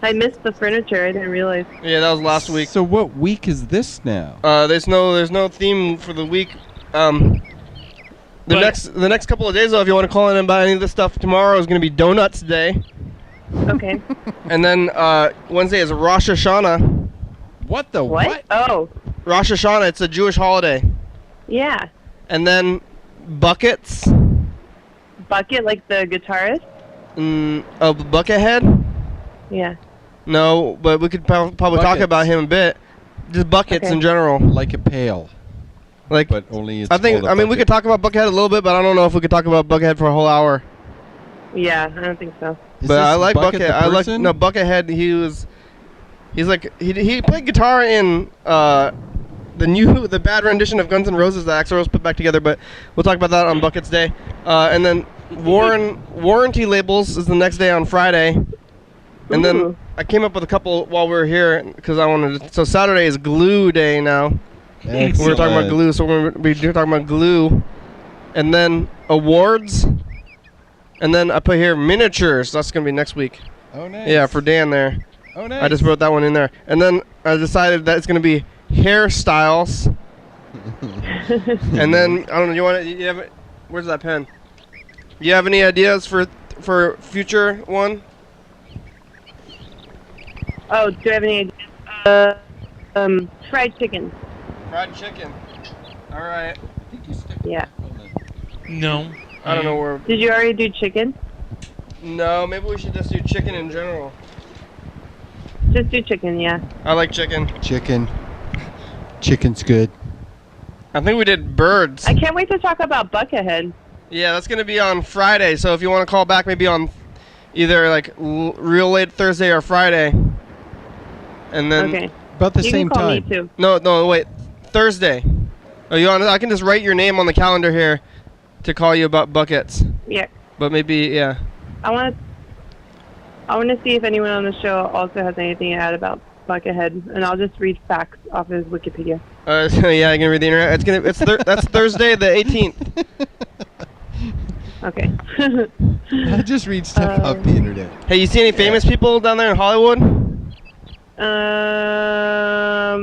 [SPEAKER 6] I missed the furniture. I didn't realize.
[SPEAKER 3] Yeah, that was last week.
[SPEAKER 1] So what week is this now?
[SPEAKER 3] There's no theme for the week. The next couple of days though, if you want to call in and buy any of this stuff, tomorrow is going to be Donuts Day,
[SPEAKER 6] Okay.
[SPEAKER 3] and then Wednesday is Rosh Hashanah.
[SPEAKER 1] What the
[SPEAKER 6] What? Oh,
[SPEAKER 3] Rosh Hashanah, it's a Jewish holiday,
[SPEAKER 6] yeah.
[SPEAKER 3] and then Buckets.
[SPEAKER 6] Bucket, like the guitarist?
[SPEAKER 3] Buckethead.
[SPEAKER 6] Yeah.
[SPEAKER 3] No, but we could probably talk
[SPEAKER 1] Buckets.
[SPEAKER 3] about him a bit. Just buckets
[SPEAKER 6] Okay.
[SPEAKER 3] in general.
[SPEAKER 1] Like a pail,
[SPEAKER 3] Like,
[SPEAKER 1] but only it's
[SPEAKER 3] I think.
[SPEAKER 1] called a
[SPEAKER 3] I mean, we
[SPEAKER 1] bucket.
[SPEAKER 3] could talk about Buckethead a little bit, but I don't know if we could talk about Buckethead for a whole hour.
[SPEAKER 6] Yeah, I don't think so.
[SPEAKER 1] Is
[SPEAKER 3] But
[SPEAKER 1] this
[SPEAKER 3] I like
[SPEAKER 1] Bucket
[SPEAKER 3] Buckethead.
[SPEAKER 1] the
[SPEAKER 3] I like
[SPEAKER 1] person?
[SPEAKER 3] Buckethead. He played guitar in the bad rendition of Guns N' Roses that Axl Rose put back together. But we'll talk about that on Buckets Day. And then Warranty Labels is the next day on Friday. And then
[SPEAKER 6] Ooh.
[SPEAKER 3] I came up with a couple while we were here because I wanted to. So Saturday is Glue Day now. We're talking about
[SPEAKER 1] Excellent.
[SPEAKER 3] glue, so we're going to be talking about glue. And then awards. And then I put here miniatures. That's going to be next week.
[SPEAKER 1] Oh, nice.
[SPEAKER 3] Yeah, for Dan there.
[SPEAKER 1] Oh, nice.
[SPEAKER 3] I just wrote that one in there. And then I decided that it's going to be hairstyles. And then, I don't know, you have, where's that pen? You have any ideas for future one?
[SPEAKER 6] Oh, do you have any fried chicken?
[SPEAKER 3] Fried chicken. All right.
[SPEAKER 6] Yeah.
[SPEAKER 2] No.
[SPEAKER 3] I don't know where.
[SPEAKER 6] Did you already do chicken?
[SPEAKER 3] No, maybe we should just do chicken in general.
[SPEAKER 6] Just do chicken, yeah.
[SPEAKER 3] I like chicken.
[SPEAKER 1] Chicken. Chicken's good.
[SPEAKER 3] I think we did birds.
[SPEAKER 6] I can't wait to talk about Buckethead.
[SPEAKER 3] Yeah, that's going to be on Friday. So if you want to call back, maybe on either like real late Thursday or Friday. And then
[SPEAKER 6] Okay.
[SPEAKER 1] About the
[SPEAKER 6] You
[SPEAKER 1] same
[SPEAKER 6] can call
[SPEAKER 1] time.
[SPEAKER 6] me too.
[SPEAKER 3] No, wait, Thursday. Oh, you want? I can just write your name on the calendar here to call you about buckets.
[SPEAKER 6] Yeah.
[SPEAKER 3] But maybe, yeah.
[SPEAKER 6] I want to see if anyone on the show also has anything to add about Buckethead, and I'll just read facts off his Wikipedia.
[SPEAKER 3] So yeah, I can read the internet. That's Thursday the 18th.
[SPEAKER 6] Okay.
[SPEAKER 1] I just read stuff off the internet.
[SPEAKER 3] Hey, you see any famous people down there in Hollywood?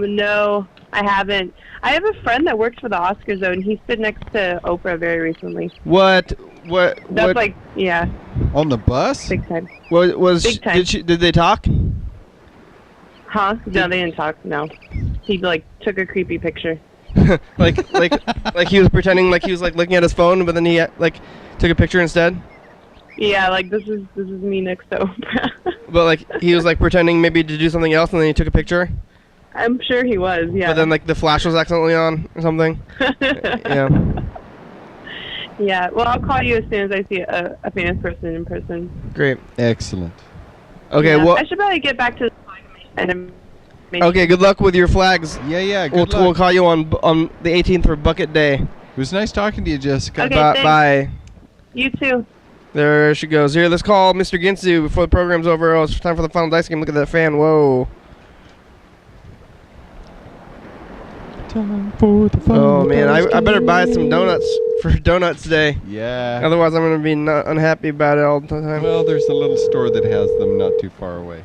[SPEAKER 6] No, I haven't. I have a friend that works for the Oscars, though, and he stood next to Oprah very recently.
[SPEAKER 3] What?
[SPEAKER 6] That's like, yeah,
[SPEAKER 1] On the bus?
[SPEAKER 6] big time.
[SPEAKER 3] What was?
[SPEAKER 6] Big time.
[SPEAKER 3] Did they talk?
[SPEAKER 6] Huh? No, they didn't talk, no. He, like, took a creepy picture.
[SPEAKER 3] like he was pretending like he was like looking at his phone, but then he like took a picture instead.
[SPEAKER 6] Yeah, like, this is me next to Oprah.
[SPEAKER 3] But like he was like pretending maybe to do something else, and then he took a picture.
[SPEAKER 6] I'm sure he was, yeah.
[SPEAKER 3] But then, like, the flash was accidentally on or something. Yeah.
[SPEAKER 6] Yeah, well, I'll call you as soon as I see a famous person in person.
[SPEAKER 3] Great.
[SPEAKER 1] Excellent.
[SPEAKER 3] Okay,
[SPEAKER 6] Yeah,
[SPEAKER 3] well...
[SPEAKER 6] I should probably get back to the
[SPEAKER 3] Okay, good luck with your flags.
[SPEAKER 1] Yeah,
[SPEAKER 3] We'll
[SPEAKER 1] good luck.
[SPEAKER 3] call you on the 18th for Bucket Day.
[SPEAKER 1] It was nice talking to you, Jessica.
[SPEAKER 6] Okay,
[SPEAKER 3] Bye.
[SPEAKER 6] You too.
[SPEAKER 3] There she goes. Here, let's call Mr. Ginsu before the program's over. Oh, it's time for the final dice game. Look at that fan. Whoa.
[SPEAKER 1] Time for the final
[SPEAKER 3] Oh, man. I
[SPEAKER 1] dice
[SPEAKER 3] better buy
[SPEAKER 1] game.
[SPEAKER 3] some donuts for Donuts Day.
[SPEAKER 1] Yeah.
[SPEAKER 3] Otherwise, I'm going to be unhappy about it all the time.
[SPEAKER 1] Well, there's a little store that has them not too far away.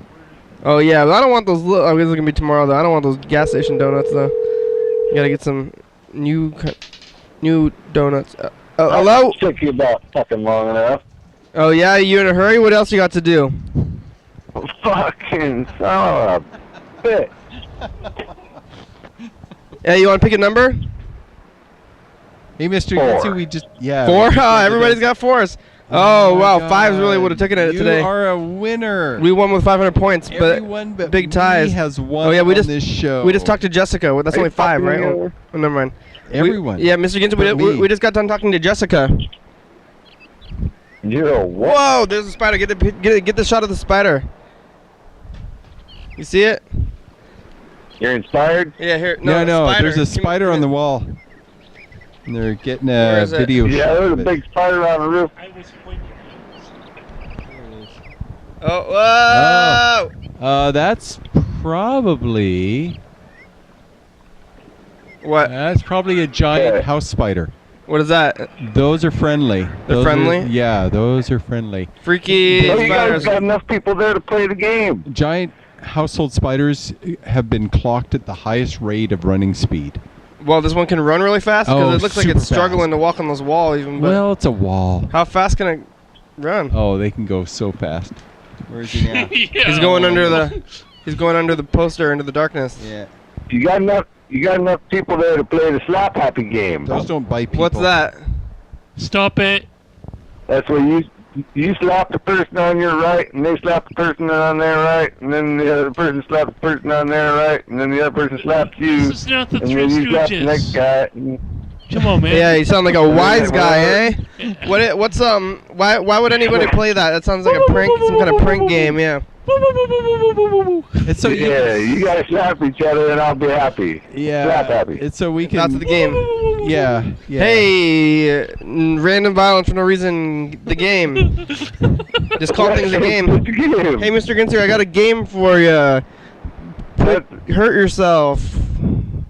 [SPEAKER 3] Oh, yeah. But I don't want those little... Oh, this is going to be tomorrow, though. I don't want those gas station donuts, though. You got to get some new donuts. Hello?
[SPEAKER 5] Took you about fucking long enough.
[SPEAKER 3] Oh, yeah? You in a hurry? What else you got to do?
[SPEAKER 5] Fucking son of a bitch.
[SPEAKER 3] Hey, you want to pick a number?
[SPEAKER 1] Hey, Mr.
[SPEAKER 5] 4.
[SPEAKER 1] Ginsu, we just... Yeah.
[SPEAKER 3] 4? Everybody's got 4s. Oh, wow. 5s really would have taken it today.
[SPEAKER 1] You are a winner.
[SPEAKER 3] We won with 500 points,
[SPEAKER 1] Everyone but
[SPEAKER 3] big
[SPEAKER 1] me
[SPEAKER 3] ties.
[SPEAKER 1] has won
[SPEAKER 3] Oh, yeah,
[SPEAKER 1] on this show.
[SPEAKER 3] We just talked to Jessica. Well, that's
[SPEAKER 5] Are
[SPEAKER 3] only
[SPEAKER 5] you
[SPEAKER 3] 5,
[SPEAKER 5] fucking
[SPEAKER 3] right?
[SPEAKER 5] me?
[SPEAKER 3] Oh, never mind.
[SPEAKER 1] Everyone.
[SPEAKER 3] Yeah, Mr. Ginsu,
[SPEAKER 1] But me.
[SPEAKER 3] we just got done talking to Jessica.
[SPEAKER 5] You're a what?
[SPEAKER 3] Whoa, there's a spider. Get the shot of the spider. You see it?
[SPEAKER 5] You're inspired?
[SPEAKER 3] Yeah, here.
[SPEAKER 1] No,
[SPEAKER 3] spider.
[SPEAKER 1] there's a spider on the wall. And they're getting
[SPEAKER 3] Where
[SPEAKER 1] a
[SPEAKER 3] is it?
[SPEAKER 1] video
[SPEAKER 5] Yeah,
[SPEAKER 1] shot
[SPEAKER 5] there's a
[SPEAKER 1] of it.
[SPEAKER 5] big spider on the roof.
[SPEAKER 3] Oh, whoa!
[SPEAKER 1] That's probably...
[SPEAKER 3] What?
[SPEAKER 1] That's probably a giant
[SPEAKER 5] Yeah.
[SPEAKER 1] house spider.
[SPEAKER 3] What is that?
[SPEAKER 1] Those are friendly.
[SPEAKER 3] They're
[SPEAKER 1] Those
[SPEAKER 3] friendly?
[SPEAKER 1] Yeah, those are friendly.
[SPEAKER 3] Freaky
[SPEAKER 5] Oh, you guys
[SPEAKER 3] spiders.
[SPEAKER 5] got enough people there to play the game.
[SPEAKER 1] Giant household spiders have been clocked at the highest rate of running speed.
[SPEAKER 3] Well, this one can run really fast because
[SPEAKER 1] Oh,
[SPEAKER 3] it looks like
[SPEAKER 1] super
[SPEAKER 3] it's struggling
[SPEAKER 1] fast.
[SPEAKER 3] to walk on this wall even. But
[SPEAKER 1] Well, it's a wall.
[SPEAKER 3] how fast can it run?
[SPEAKER 1] Oh, they can go so fast. Where is he now?
[SPEAKER 3] He's going under the. He's going under the poster into the darkness.
[SPEAKER 1] Yeah.
[SPEAKER 5] You got enough people there to play the slap happy game.
[SPEAKER 1] Those don't bite people.
[SPEAKER 3] What's that?
[SPEAKER 2] Stop it.
[SPEAKER 5] That's where you slap the person on your right, and they slap the person on their right, and then the other person slaps the person on their right, and then the other person slaps you,
[SPEAKER 2] This is not the
[SPEAKER 5] and
[SPEAKER 2] Three
[SPEAKER 5] then you slap the next
[SPEAKER 2] Stooges.
[SPEAKER 5] guy. And
[SPEAKER 2] Come on, man.
[SPEAKER 3] Yeah, you sound like a wise guy, eh? Why would anybody play that? That sounds like a prank, some kind of prank game, yeah.
[SPEAKER 1] It's so
[SPEAKER 5] yeah, you gotta slap each other, and I'll be happy. Slap happy.
[SPEAKER 1] It's so we can.
[SPEAKER 3] That's the game.
[SPEAKER 1] Yeah.
[SPEAKER 3] Hey, random violence for no reason. The game. Just call things a game.
[SPEAKER 5] It's a game.
[SPEAKER 3] Hey, Mr. Ginser, I got a game for you. Hurt yourself.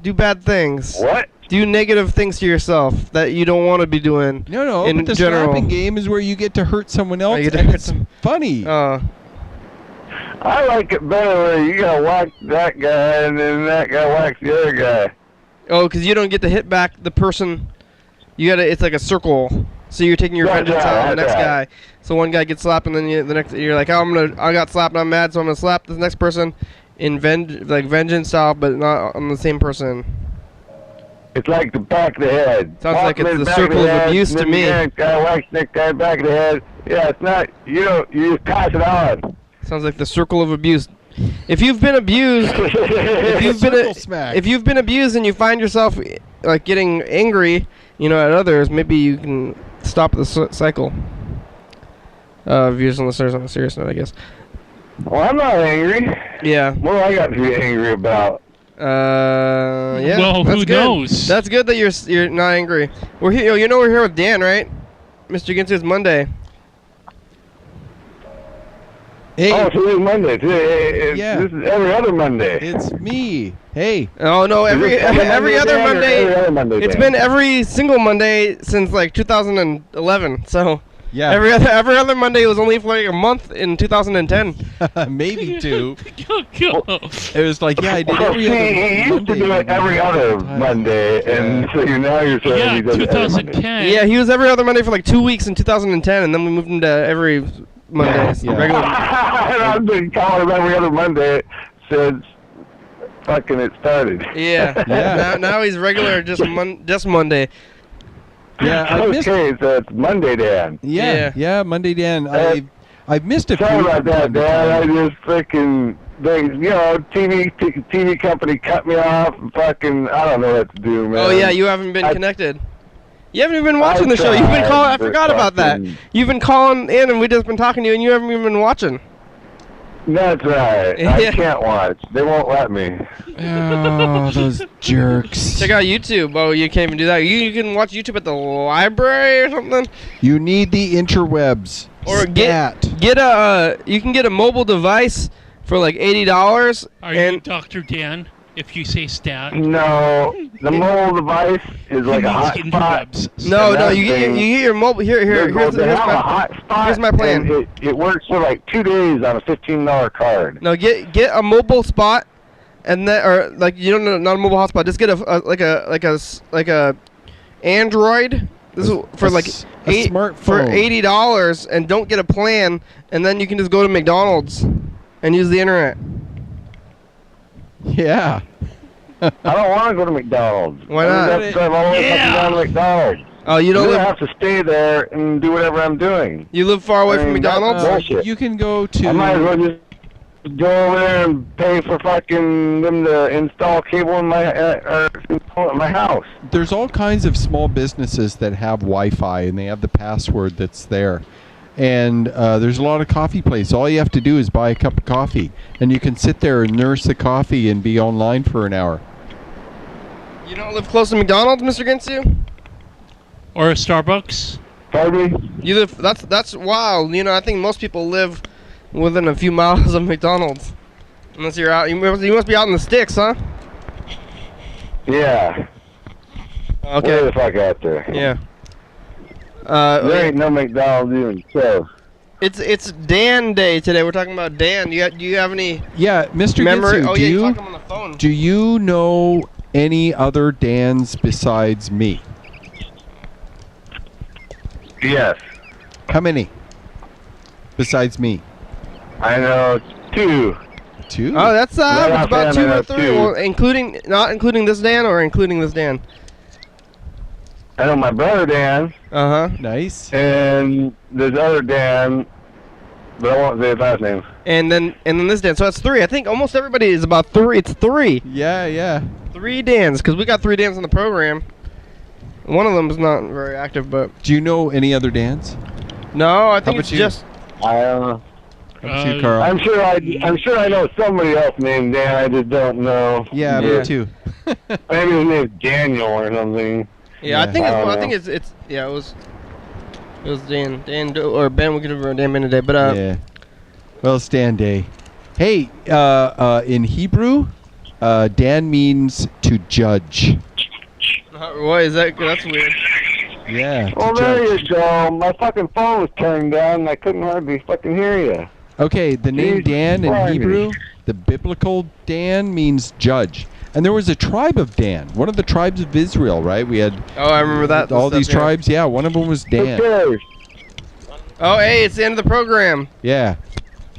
[SPEAKER 3] Do bad things.
[SPEAKER 5] What?
[SPEAKER 3] Do negative things to yourself that you don't want to be doing.
[SPEAKER 1] No,
[SPEAKER 3] in
[SPEAKER 1] but the
[SPEAKER 3] general.
[SPEAKER 1] slapping game is where you get to hurt someone else,
[SPEAKER 3] you get to
[SPEAKER 1] and
[SPEAKER 3] hurt
[SPEAKER 1] it's funny.
[SPEAKER 5] I like it better where you gotta whack that guy, and then that guy whacks the other guy.
[SPEAKER 3] Oh, because you don't get to hit back the person. You gotta. It's like a circle. So you're taking your
[SPEAKER 5] That's
[SPEAKER 3] vengeance
[SPEAKER 5] right,
[SPEAKER 3] out on the
[SPEAKER 5] that's
[SPEAKER 3] next
[SPEAKER 5] right.
[SPEAKER 3] guy. So one guy gets slapped, and then the next. You're like, oh, I got slapped. And I'm mad, so I'm gonna slap this next person in vengeance style, but not on the same person.
[SPEAKER 5] It's like the back of the head.
[SPEAKER 3] Sounds like it's
[SPEAKER 5] Whack him in
[SPEAKER 3] the
[SPEAKER 5] back
[SPEAKER 3] circle of
[SPEAKER 5] head,
[SPEAKER 3] abuse
[SPEAKER 5] and
[SPEAKER 3] to
[SPEAKER 5] then
[SPEAKER 3] me.
[SPEAKER 5] The next guy whacks the next guy back of the head. Yeah, it's not. You just pass it on.
[SPEAKER 3] Sounds like the circle of abuse. If you've been abused, if you've been abused and you find yourself like getting angry, at others, maybe you can stop the cycle. Viewers and listeners on a serious note, I guess.
[SPEAKER 5] Well, I'm not angry.
[SPEAKER 3] Yeah.
[SPEAKER 5] What do I got to be angry about?
[SPEAKER 3] Yeah.
[SPEAKER 2] Well,
[SPEAKER 3] that's
[SPEAKER 2] who
[SPEAKER 3] good.
[SPEAKER 2] knows?
[SPEAKER 3] That's good that you're not angry. We're here. We're here with Dan, right? Mr. Ginsu's Monday.
[SPEAKER 1] Hey.
[SPEAKER 5] Oh, today's Monday.
[SPEAKER 1] Yeah.
[SPEAKER 5] This is every other Monday.
[SPEAKER 1] It's me. Hey.
[SPEAKER 3] Oh no, every other Monday.
[SPEAKER 5] Every other Monday.
[SPEAKER 3] It's
[SPEAKER 5] Dan?
[SPEAKER 3] been every single Monday since like 2011. So
[SPEAKER 1] Yeah.
[SPEAKER 3] every other Monday was only for like a month in 2010.
[SPEAKER 1] Maybe two.
[SPEAKER 2] Go.
[SPEAKER 1] It was like, yeah, I did
[SPEAKER 5] Well,
[SPEAKER 1] every
[SPEAKER 5] see,
[SPEAKER 1] other
[SPEAKER 5] he used
[SPEAKER 1] Monday.
[SPEAKER 5] to do it every other Monday, and so now you're saying
[SPEAKER 2] Yeah,
[SPEAKER 5] he does it every Monday.
[SPEAKER 2] 2010.
[SPEAKER 3] Yeah, he was every other Monday for like 2 weeks in 2010, and then we moved him to every Monday.
[SPEAKER 1] Yeah.
[SPEAKER 3] Regular.
[SPEAKER 5] And I've been calling him every other Monday since fucking it started.
[SPEAKER 3] Yeah.
[SPEAKER 1] Yeah.
[SPEAKER 3] Now he's regular, just Monday.
[SPEAKER 1] Yeah, I missed.
[SPEAKER 5] Okay, so it's Monday, Dan.
[SPEAKER 1] Yeah, Monday, Dan. I've missed a few.
[SPEAKER 5] Sorry about that,
[SPEAKER 1] from time to
[SPEAKER 5] Dan. I
[SPEAKER 1] time.
[SPEAKER 5] just freaking TV company cut me off. And fucking, I don't know what to do, man.
[SPEAKER 3] Oh yeah, you haven't been connected. You haven't even been watching the show. You've been calling. I forgot about that. You've been calling in, and we've just been talking to you, and you haven't even been watching.
[SPEAKER 5] That's right.
[SPEAKER 3] Yeah.
[SPEAKER 5] I can't watch. They won't let me.
[SPEAKER 1] Oh, those jerks.
[SPEAKER 3] Check out YouTube. Oh, you can't even do that. You can watch YouTube at the library or something.
[SPEAKER 1] You need the interwebs.
[SPEAKER 3] Or
[SPEAKER 1] Stat.
[SPEAKER 3] you can get a mobile device for like $80.
[SPEAKER 2] Are you Dr. Dan? If you say stat.
[SPEAKER 5] No, the mobile device is like a hotspot.
[SPEAKER 3] No, you get your mobile. Here's my plan.
[SPEAKER 5] And it works for like 2 days on a $15 card.
[SPEAKER 3] No, get a mobile spot, and then or like you don't know, not a mobile hotspot. Just get a Android. This is for like
[SPEAKER 1] smartphone
[SPEAKER 3] for $80, and don't get a plan, and then you can just go to McDonald's and use the internet.
[SPEAKER 1] Yeah.
[SPEAKER 5] I don't want to go to McDonald's.
[SPEAKER 3] Why not?
[SPEAKER 5] I have to drive all the way down to McDonald's.
[SPEAKER 3] Oh, you don't
[SPEAKER 5] have to stay there and do whatever I'm doing.
[SPEAKER 3] You live far away from McDonald's?
[SPEAKER 5] Bullshit.
[SPEAKER 1] You can go to.
[SPEAKER 5] I might as well just go over there and pay for fucking them to install cable in my house.
[SPEAKER 1] There's all kinds of small businesses that have Wi-Fi, and they have the password that's there. And there's a lot of coffee places. All you have to do is buy a cup of coffee, and you can sit there and nurse the coffee and be online for an hour.
[SPEAKER 3] You don't live close to McDonald's, Mr. Ginsu?
[SPEAKER 2] Or a Starbucks?
[SPEAKER 5] Pardon me?
[SPEAKER 3] You live. That's wild. You know, I think most people live within a few miles of McDonald's, unless you're out. You must be out in the sticks, huh?
[SPEAKER 5] Yeah.
[SPEAKER 3] Okay.
[SPEAKER 5] Way the fuck out there.
[SPEAKER 3] Yeah.
[SPEAKER 5] There ain't no McDonald's even so.
[SPEAKER 3] It's Dan Day today. We're talking about Dan. Do you have any?
[SPEAKER 1] Yeah, Mr.
[SPEAKER 3] Memory?
[SPEAKER 1] Ginsu,
[SPEAKER 3] Oh yeah, you talk him on the phone.
[SPEAKER 1] do you know any other Dans besides me?
[SPEAKER 5] Yes.
[SPEAKER 1] How many? Besides me?
[SPEAKER 5] I know 2.
[SPEAKER 1] 2?
[SPEAKER 3] Oh, that's
[SPEAKER 5] Right
[SPEAKER 3] it's about
[SPEAKER 5] offhand,
[SPEAKER 3] 2
[SPEAKER 5] I
[SPEAKER 3] or
[SPEAKER 5] know
[SPEAKER 3] 3.
[SPEAKER 5] 2.
[SPEAKER 3] Well, not including this Dan, or including this Dan.
[SPEAKER 5] I know my brother Dan,
[SPEAKER 1] Nice.
[SPEAKER 5] and there's other Dan, but I won't say his last name.
[SPEAKER 3] And then this Dan. So that's 3. I think almost everybody is about 3. It's 3.
[SPEAKER 1] Yeah.
[SPEAKER 3] 3 Dans, because we got 3 Dans on the program. One of them is not very active, but
[SPEAKER 1] Do you know any other Dans?
[SPEAKER 3] no, I think
[SPEAKER 1] about
[SPEAKER 3] it's
[SPEAKER 1] you?
[SPEAKER 3] just.
[SPEAKER 5] I don't know.
[SPEAKER 1] How about you, Carl?
[SPEAKER 5] I'm sure I know somebody else named Dan. I just don't know.
[SPEAKER 1] Yeah, me too.
[SPEAKER 5] Maybe his name's Daniel or something.
[SPEAKER 3] Yeah, I
[SPEAKER 1] Yeah.
[SPEAKER 3] think
[SPEAKER 5] I don't
[SPEAKER 3] I
[SPEAKER 5] know.
[SPEAKER 3] think it's it was Dan or Ben. We could have Dan Ben today, but
[SPEAKER 1] Yeah. Well, it's Dan Day. Hey, in Hebrew, Dan means to judge.
[SPEAKER 3] what is that? That's weird.
[SPEAKER 1] Yeah.
[SPEAKER 5] Well,
[SPEAKER 1] to
[SPEAKER 5] there
[SPEAKER 1] judge.
[SPEAKER 5] you go. My fucking phone was turned down, and I couldn't hardly fucking hear you.
[SPEAKER 1] Okay, the name
[SPEAKER 5] Jesus
[SPEAKER 1] Dan in
[SPEAKER 5] Christ.
[SPEAKER 1] Hebrew, the biblical Dan means judge. And there was a tribe of Dan, one of the tribes of Israel, right? We had
[SPEAKER 3] Oh, I remember that.
[SPEAKER 1] all
[SPEAKER 3] stuff,
[SPEAKER 1] these
[SPEAKER 3] yeah.
[SPEAKER 1] tribes. Yeah, one of them was
[SPEAKER 5] Who
[SPEAKER 1] Dan.
[SPEAKER 5] cares?
[SPEAKER 3] Oh, hey, it's the end of the program.
[SPEAKER 1] Yeah.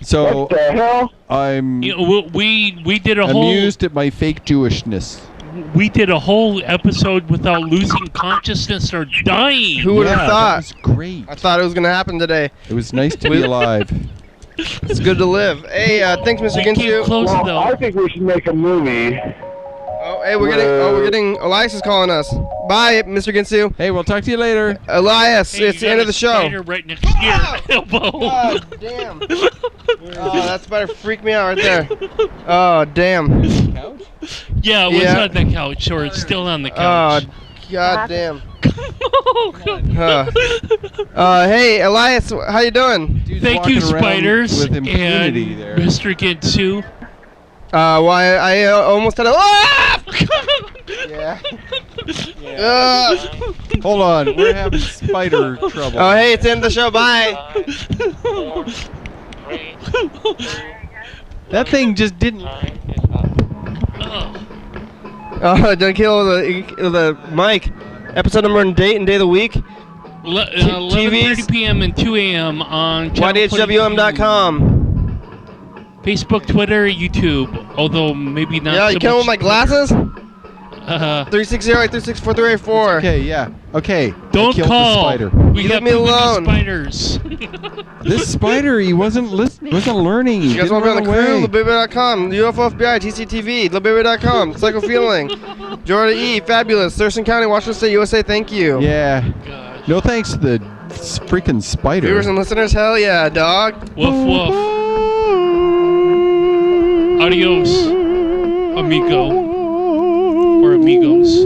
[SPEAKER 1] So
[SPEAKER 5] What the hell?
[SPEAKER 1] I'm
[SPEAKER 2] You know, we did a
[SPEAKER 1] amused at my fake Jewishness.
[SPEAKER 2] we did a whole episode without losing consciousness or dying.
[SPEAKER 3] Who would have
[SPEAKER 1] Yeah,
[SPEAKER 3] thought?
[SPEAKER 1] that was great.
[SPEAKER 3] I thought it was gonna happen today.
[SPEAKER 1] It was nice to be alive.
[SPEAKER 3] It's good to live. Hey, thanks, Mr.
[SPEAKER 2] They came
[SPEAKER 3] Ginsu.
[SPEAKER 2] close
[SPEAKER 5] Well,
[SPEAKER 2] though.
[SPEAKER 5] I think we should make a movie.
[SPEAKER 3] Oh, hey, we're getting. Elias is calling us. Bye, Mr. Ginsu.
[SPEAKER 1] Hey, we'll talk to you later.
[SPEAKER 3] Elias,
[SPEAKER 2] Hey,
[SPEAKER 3] it's
[SPEAKER 2] you
[SPEAKER 3] the end
[SPEAKER 2] got
[SPEAKER 3] of the
[SPEAKER 2] a
[SPEAKER 3] show.
[SPEAKER 2] spider right next to your elbow.
[SPEAKER 3] God damn. Oh, that spider freaked me out right there. Oh, damn.
[SPEAKER 2] Yeah, it was
[SPEAKER 3] Yeah.
[SPEAKER 2] on the couch, or it's still on the
[SPEAKER 3] Oh,
[SPEAKER 2] couch.
[SPEAKER 3] god damn.
[SPEAKER 2] Oh, God.
[SPEAKER 3] Hey, Elias, how you doing?
[SPEAKER 1] Dude's
[SPEAKER 2] Thank you,
[SPEAKER 1] walking around
[SPEAKER 2] spiders,
[SPEAKER 1] with
[SPEAKER 2] and
[SPEAKER 1] impunity there.
[SPEAKER 2] Mr. Ginsu.
[SPEAKER 3] Why I almost had a. Ah! Yeah.
[SPEAKER 1] Hold on, we're having spider trouble.
[SPEAKER 3] Oh, hey, it's the end of the show. Bye.
[SPEAKER 1] That thing just didn't.
[SPEAKER 3] Oh, don't kill the mic. Episode number and date of the week.
[SPEAKER 2] 11:30 p.m. and 2 a.m. on
[SPEAKER 3] YDHWM.com.
[SPEAKER 2] Facebook, Twitter, YouTube. Although maybe not.
[SPEAKER 3] Yeah,
[SPEAKER 2] so
[SPEAKER 3] you come
[SPEAKER 2] much
[SPEAKER 3] with my
[SPEAKER 2] Twitter.
[SPEAKER 3] glasses? 360-836-4384.
[SPEAKER 1] Okay, yeah. Okay. I
[SPEAKER 2] Don't
[SPEAKER 1] killed
[SPEAKER 2] call.
[SPEAKER 1] the spider.
[SPEAKER 2] We
[SPEAKER 3] Leave
[SPEAKER 2] have
[SPEAKER 3] me
[SPEAKER 2] too many
[SPEAKER 3] alone.
[SPEAKER 2] spiders.
[SPEAKER 1] This spider, he wasn't learning. He
[SPEAKER 3] You guys
[SPEAKER 1] didn't
[SPEAKER 3] want to be on the
[SPEAKER 1] run
[SPEAKER 3] crew?
[SPEAKER 1] away.
[SPEAKER 3] LaBaby.com, UFO FBI, TCTV, LaBaby.com, Psycho Feeling, Jordan E, Fabulous, Thurston County, Washington State, USA, thank you.
[SPEAKER 1] Yeah.
[SPEAKER 2] Gosh.
[SPEAKER 1] No thanks to the freaking spider.
[SPEAKER 3] Viewers and listeners, hell yeah, dog.
[SPEAKER 2] Woof woof. Adios, amigo or amigos.